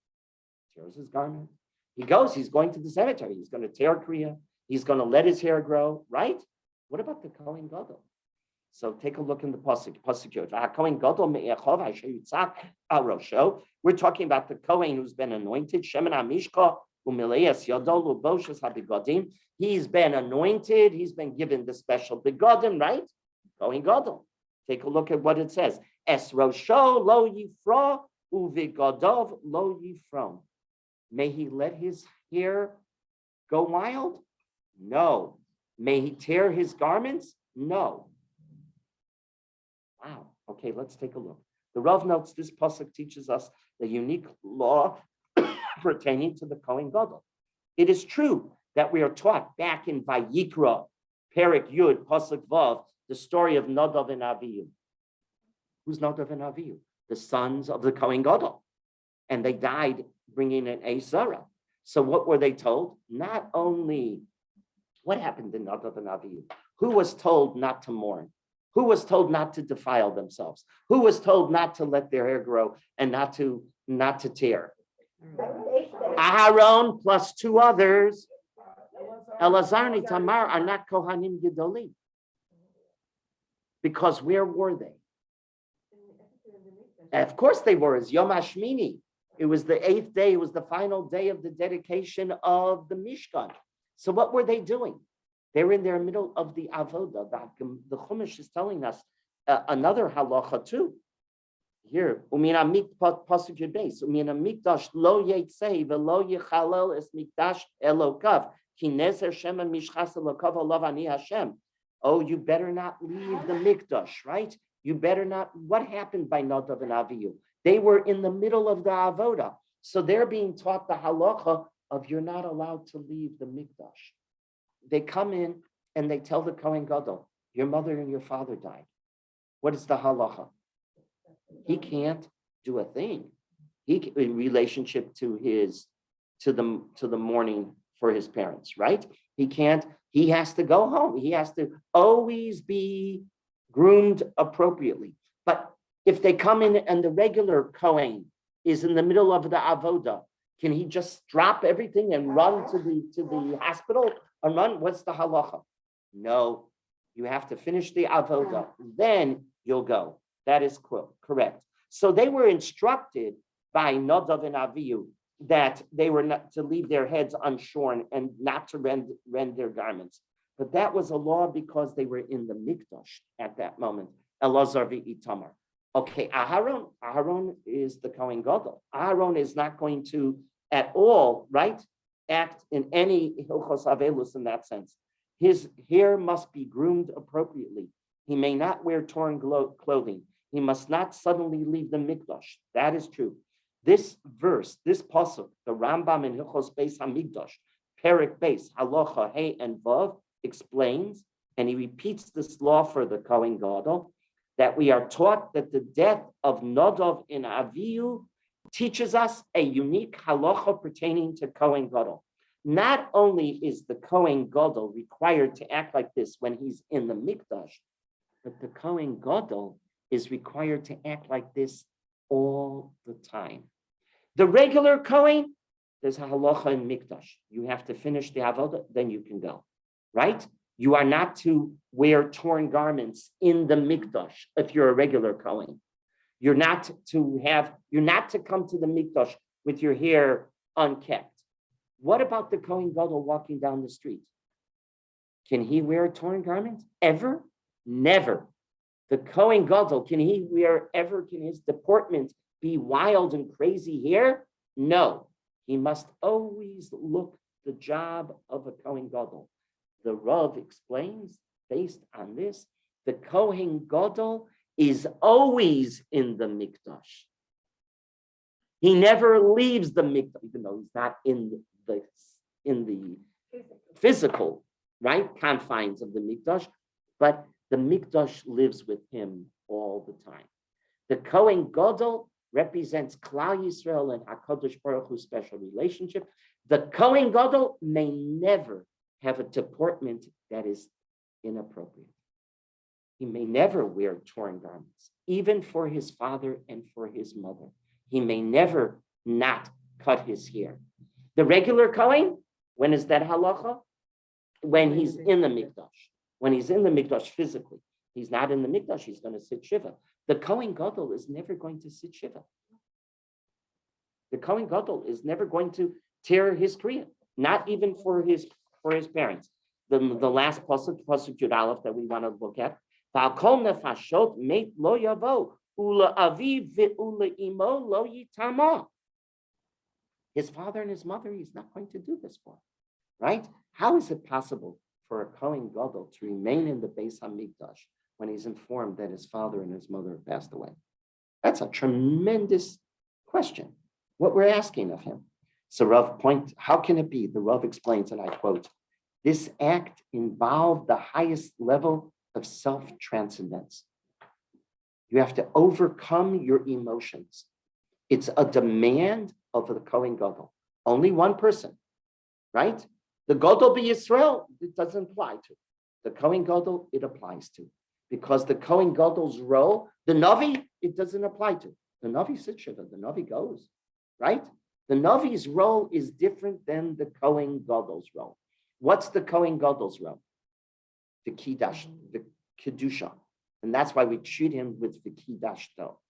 Speaker 1: Tears his garment. He's going to the cemetery. He's going to tear Kriya. He's going to let his hair grow, right? What about the Kohen Gadol? So take a look in the Pasuk Yud. Vahakohen Gadol me'echov asher yitzak al rosho. We're talking about the Kohen who's been anointed. Shemen HaMishka. He's been anointed. He's been given the special begodim, right? Kohen Gadol. Take a look at what it says. Es rosho lo yifra uvigodov lo yifrom. May he let his hair go wild? No. May he tear his garments? No. Wow. Okay, let's take a look. The Rav notes this pasuk teaches us the unique law pertaining to the Kohen Gadol. It is true that we are taught back in Vayikra, Perek Yud, Pasuk Vav, the story of Nadav and Avihu. Who's Nadav and Avihu? The sons of the Kohen Gadol. And they died bringing an Ezra. So what were they told? Not only what happened to Nadav and Avihu, who was told not to mourn? Who was told not to defile themselves? Who was told not to let their hair grow and not to tear? Aharon plus two others, Elazar and Tamar, are not Kohanim Gedolim. Because where were they? Of course they were. It's Yom HaShmini. It was the 8th day. It was the final day of the dedication of the Mishkan. So what were they doing? They were in their middle of the Avodah. The Chumash is telling us another halacha too. Here, pasuk Yud Beis, mikdash lo yetzei velo yechalel es mikdash elokav ki nezer shema mishchas elokav alav ani Hashem. Oh, you better not leave the mikdash, right? You better not. What happened by Nadav and Avihu? They were in the middle of the avodah, so they're being taught the halacha of you're not allowed to leave the mikdash. They come in and they tell the Kohen Gadol, your mother and your father died. What is the halacha? He can't do a thing. In relationship to the mourning for his parents, right? He can't. He has to go home. He has to always be groomed appropriately. But if they come in and the regular Kohen is in the middle of the avodah, can he just drop everything and run to the hospital and run? What's the halacha? No, you have to finish the avoda, then you'll go. That is correct. So they were instructed by Nadav and Avihu that they were not to leave their heads unshorn and not to rend their garments. But that was a law because they were in the mikdash at that moment. Elazar v'itamar. Okay, Aharon is the Kohen Gadol. Aharon is not going to at all, right, act in any hilchos avelus in that sense. His hair must be groomed appropriately. He may not wear torn clothing. He must not suddenly leave the mikdash. That is true. This verse, this pasuk, the Rambam in Hilchos Beis Hamikdash, Perek Beis, Halacha Hey and Vav, explains, and he repeats this law for the Kohen Gadol, that we are taught that the death of Nadav in Avihu teaches us a unique halacha pertaining to Kohen Gadol. Not only is the Kohen Gadol required to act like this when he's in the mikdash, but the Kohen Gadol is required to act like this all the time. The regular Kohen, there's a halacha in mikdash. You have to finish the avodah, then you can go, right? You are not to wear torn garments in the mikdash if you're a regular Kohen. You're not to come to the mikdash with your hair unkept. What about the Kohen Gadol walking down the street? Can he wear a torn garment ever? Never. The Kohen Gadol, can his deportment be wild and crazy here? No. He must always look the job of a Kohen Gadol. The Rav explains, based on this, the Kohen Gadol is always in the mikdash. He never leaves the mikdash, even though he's not in the physical, right, confines of the mikdash, but the mikdash lives with him all the time. The Kohen Gadol represents Klal Yisrael and HaKadosh Baruch Hu's special relationship. The Kohen Gadol may never have a deportment that is inappropriate. He may never wear torn garments, even for his father and for his mother. He may never not cut his hair. The regular Kohen, when is that halacha? When he's in the mikdash. When he's in the mikdash physically. He's not in the mikdash, he's going to sit shiva. The Kohen Gadol is never going to sit shiva. The Kohen Gadol is never going to tear his kriya, not even for his parents. The last pasuk Yud Aleph that we want to look at. V'al nefashot meit lo yavo ula aviv ve'ula imo lo yitama. His father and his mother, he's not going to do this for, right? How is it possible for a Kohen Gadol to remain in the Beis Hamikdash when he's informed that his father and his mother have passed away? That's a tremendous question, what we're asking of him. So Rav how can it be? The Rav explains, and I quote, this act involved the highest level of self-transcendence. You have to overcome your emotions. It's a demand of the Kohen Gadol. Only one person, right? The Gadol b'Yisrael, it doesn't apply to. The Kohen Gadol, it applies to. Because the Kohen Gadol's role, the Navi, it doesn't apply to. The Navi sits shiva, the Navi goes, right? The Navi's role is different than the Kohen Gadol's role. What's the Kohen Gadol's role? The Kiddush, the Kedusha. And that's why we treat him with the Kiddush though.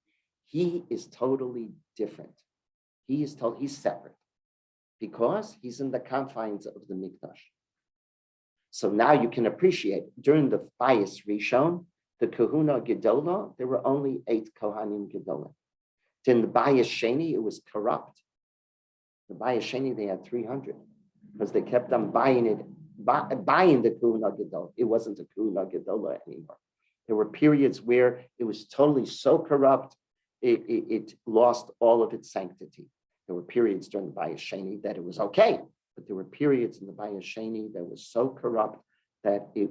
Speaker 1: He is totally different. He's separate because he's in the confines of the Mikdash. So now you can appreciate during the Bayis Rishon, the Kahuna Gedola, there were only 8 Kohanim Gedola. In the Bayis Sheni, it was corrupt. The Bayis Sheni, they had 300 because they kept on buying the Kahuna Gedola. It wasn't a Kahuna Gedola anymore. There were periods where it was totally so corrupt, it lost all of its sanctity. There were periods during the Bayis Sheni that it was okay, but there were periods in the Bayis Sheni that was so corrupt that it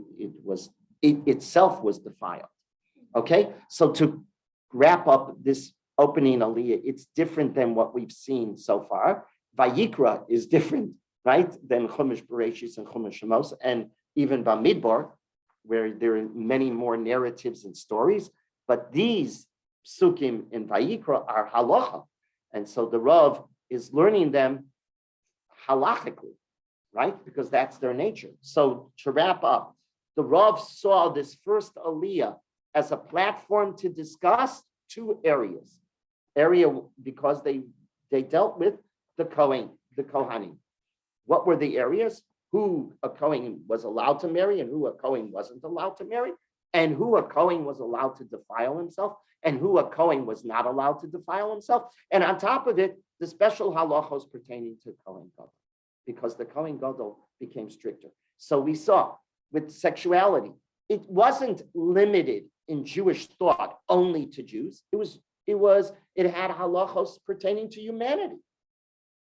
Speaker 1: itself was defiled. Okay, so to wrap up this opening aliyah, it's different than what we've seen so far. Vayikra is different, right, than Chumash Bereshis and Chumash Shemos, and even Bamidbar, where there are many more narratives and stories. But these psukim in Vayikra are halacha, and so the Rav is learning them halachically, right, because that's their nature. So to wrap up, the Rav saw this first aliyah as a platform to discuss two areas. Because they dealt with the Kohanim. What were the areas? Who a Kohen was allowed to marry and who a Kohen wasn't allowed to marry, and who a Kohen was allowed to defile himself, and who a Kohen was not allowed to defile himself. And on top of it, the special halachos pertaining to Kohen Gadol, because the Kohen Gadol became stricter. So we saw with sexuality, it wasn't limited in Jewish thought only to Jews. It had halachos pertaining to humanity.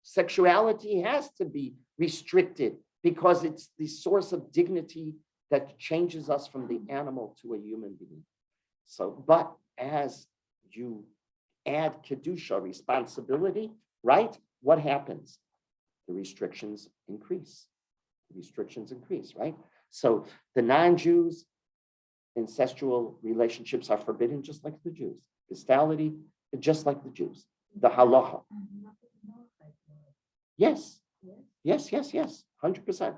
Speaker 1: Sexuality has to be restricted because it's the source of dignity that changes us from the animal to a human being. So, but as you add kedusha, responsibility, right? What happens? The restrictions increase. Right? So the non-Jews, incestual relationships are forbidden just like the Jews. Bestiality, just like the Jews. The halacha. Yes. 100%. Sheva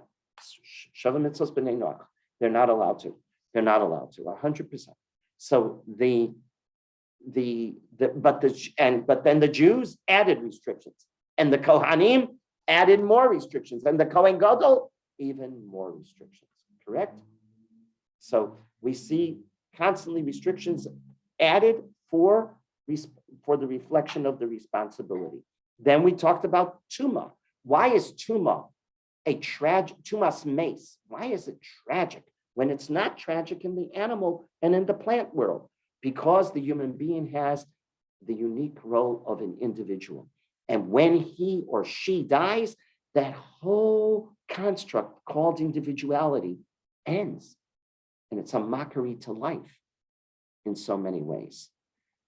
Speaker 1: mitzvos b'nei Noach. They're not allowed to. 100%. So but then the Jews added restrictions, and the Kohanim added more restrictions, and the Kohen Gadol even more restrictions. Correct? So we see constantly restrictions added for the reflection of the responsibility. Then we talked about tuma. Why is tuma tumas mace? Why is it tragic when it's not tragic in the animal and in the plant world? Because the human being has the unique role of an individual. And when he or she dies, that whole construct called individuality ends. And it's a mockery to life in so many ways.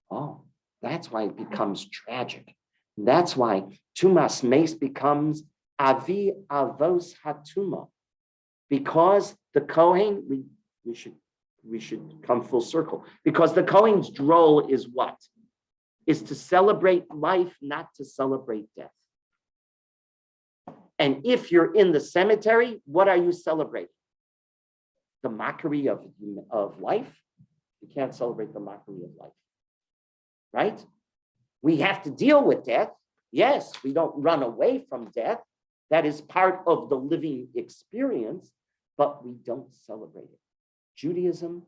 Speaker 1: Oh, that's why it becomes tragic. That's why tumas mace becomes avi avos hatuma, because the Kohen, we should come full circle, because the Kohen's role is what? Is to celebrate life, not to celebrate death. And if you're in the cemetery, what are you celebrating? The mockery of life? You can't celebrate the mockery of life, right? We have to deal with death. Yes, we don't run away from death. That is part of the living experience, but we don't celebrate it. Judaism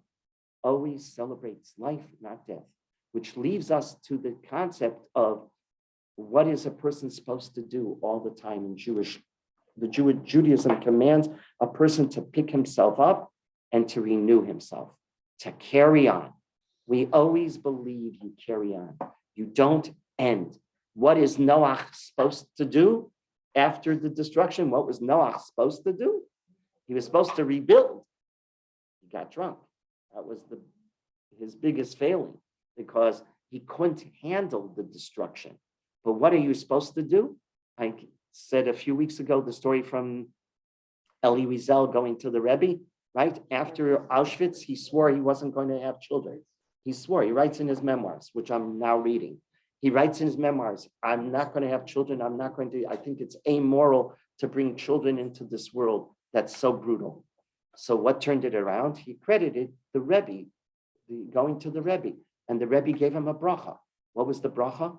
Speaker 1: always celebrates life, not death, which leaves us to the concept of what is a person supposed to do all the time in Judaism commands a person to pick himself up and to renew himself, to carry on. We always believe you carry on. You don't end. What is Noach supposed to do after the destruction? What was Noach supposed to do? He was supposed to rebuild. He got drunk. That was his biggest failing, because he couldn't handle the destruction. But what are you supposed to do? I said a few weeks ago the story from Elie Wiesel going to the Rebbe, right? After Auschwitz, he swore he wasn't going to have children. He swore, he writes in his memoirs, which I'm now reading. He writes in his memoirs, I'm not going to have children. I think it's amoral to bring children into this world that's so brutal. So what turned it around? He credited the Rebbe, going to the Rebbe, and the Rebbe gave him a bracha. What was the bracha?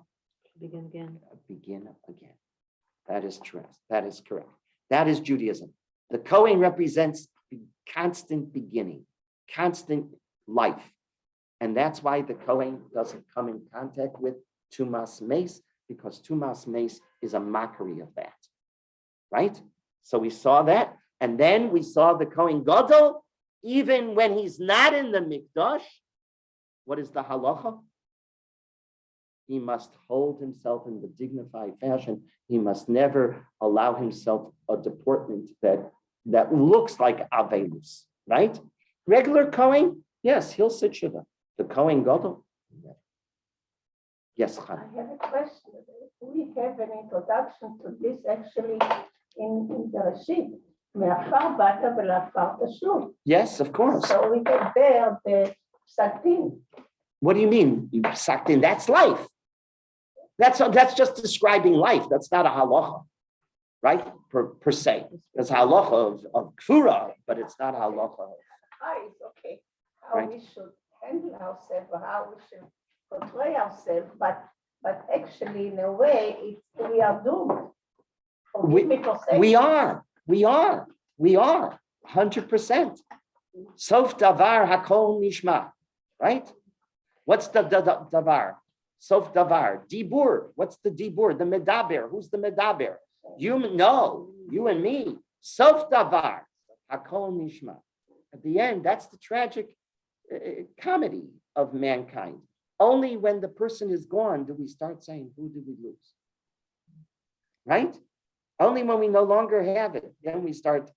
Speaker 4: Begin again.
Speaker 1: Begin again. That is true. That is correct. That is Judaism. The Kohen represents constant beginning, constant life. And that's why the Kohen doesn't come in contact with tumas mace, because tumas mace is a mockery of that, right? So we saw that. And then we saw the Kohen Gadol, even when he's not in the Mikdash. What is the halacha? He must hold himself in the dignified fashion. He must never allow himself a deportment that looks like Avemus, right? Regular Kohen, yes, he'll sit Shiva. The Kohen Gadol, yes, Chana.
Speaker 2: I have a question. We have an introduction to this actually in the Rashid. Me'achar bata v'la'achar tashub.
Speaker 1: Yes, of course.
Speaker 2: So we get there the psak-din.
Speaker 1: What do you mean? You sucked in? That's life. That's just describing life. That's not a halacha, right? Per se. It's halacha of kfura, but it's not a halacha
Speaker 2: halacha is okay, how
Speaker 1: Right.
Speaker 2: we should handle ourselves or how we should portray ourselves, but actually in a way, we are doomed. Forgive me for saying.
Speaker 1: We are, 100%. Sof davar hakol nishma, right? What's the davar? Sof davar, dibur. What's the dibur? The medaber. Who's the medaber? You and me. Sof davar hakol nishma. At the end, that's the tragic comedy of mankind. Only when the person is gone do we start saying, who did we lose? Right? Only when we no longer have it, then we start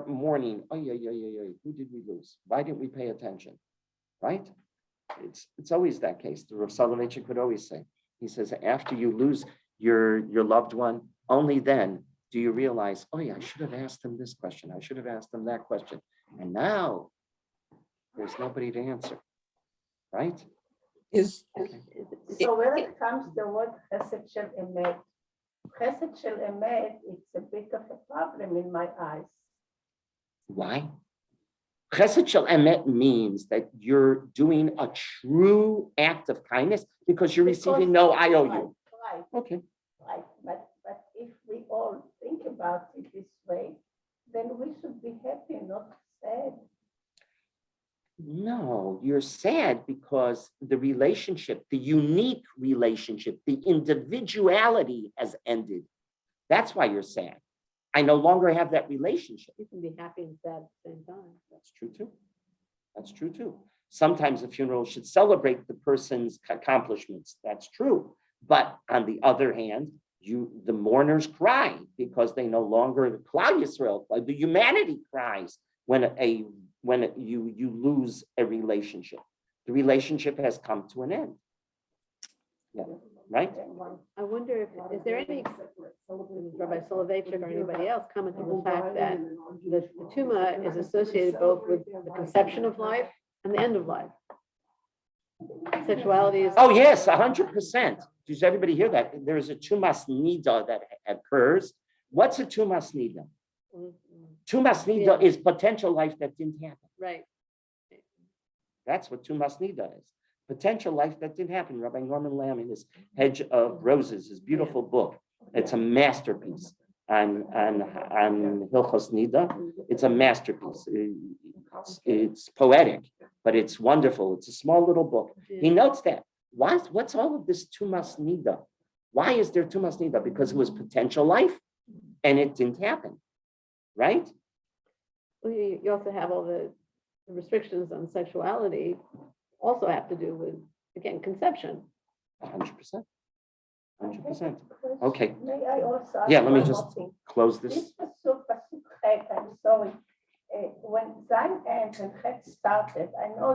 Speaker 1: mourning. Oh, yeah. Who did we lose? Why didn't we pay attention? Right? It's always that case. The Rav Soloveitchik would always say, he says, after you lose your loved one, only then do you realize, oh yeah, I should have asked them this question. I should have asked them that question. And now there's nobody to answer. Right?
Speaker 2: So when it comes to what chesed shel emet, it's a bit of a problem in my eyes.
Speaker 1: Why? Chesed shel emet means that you're doing a true act of kindness because you're receiving no IOU.
Speaker 2: Right,
Speaker 1: Okay.
Speaker 2: right. But if we all think about it this way, then we should be happy, not sad.
Speaker 1: No, you're sad because the relationship, the unique relationship, the individuality has ended. That's why you're sad. I no longer have that relationship.
Speaker 4: You can be happy and sad at the same time.
Speaker 1: That's true too. Sometimes a funeral should celebrate the person's accomplishments. That's true. But on the other hand, the mourners cry because they no longer, the Klal Yisrael, the humanity cries when you lose a relationship. The relationship has come to an end. Yeah, right?
Speaker 4: I wonder is there any, Rabbi Soloveitchik or anybody else comment on the fact that the tumah is associated both with the conception of life and the end of life? Sexuality is.
Speaker 1: Oh, yes, 100%. Does everybody hear that? There is a tumas nida that occurs. What's a tumas nida? Tumas nida is potential life that didn't happen.
Speaker 4: Right.
Speaker 1: That's what tumas nida is. Potential life that didn't happen. Rabbi Norman Lamb in his Hedge of Roses, his beautiful book. It's a masterpiece on Hilchos Nida. It's a masterpiece. It's poetic, but it's wonderful. It's a small little book. He notes that. What's all of this tumas nida? Why is there tumas nida? Because it was potential life and it didn't happen, right?
Speaker 4: Well, you also have all the restrictions on sexuality also have to do with, again, conception.
Speaker 1: 100%. 100%. Okay.
Speaker 2: May I also ask
Speaker 1: Yeah, let me
Speaker 2: one
Speaker 1: just
Speaker 2: more thing?
Speaker 1: close this.
Speaker 2: This pasuk chet, I'm sorry. When Zain ends and chet started, I know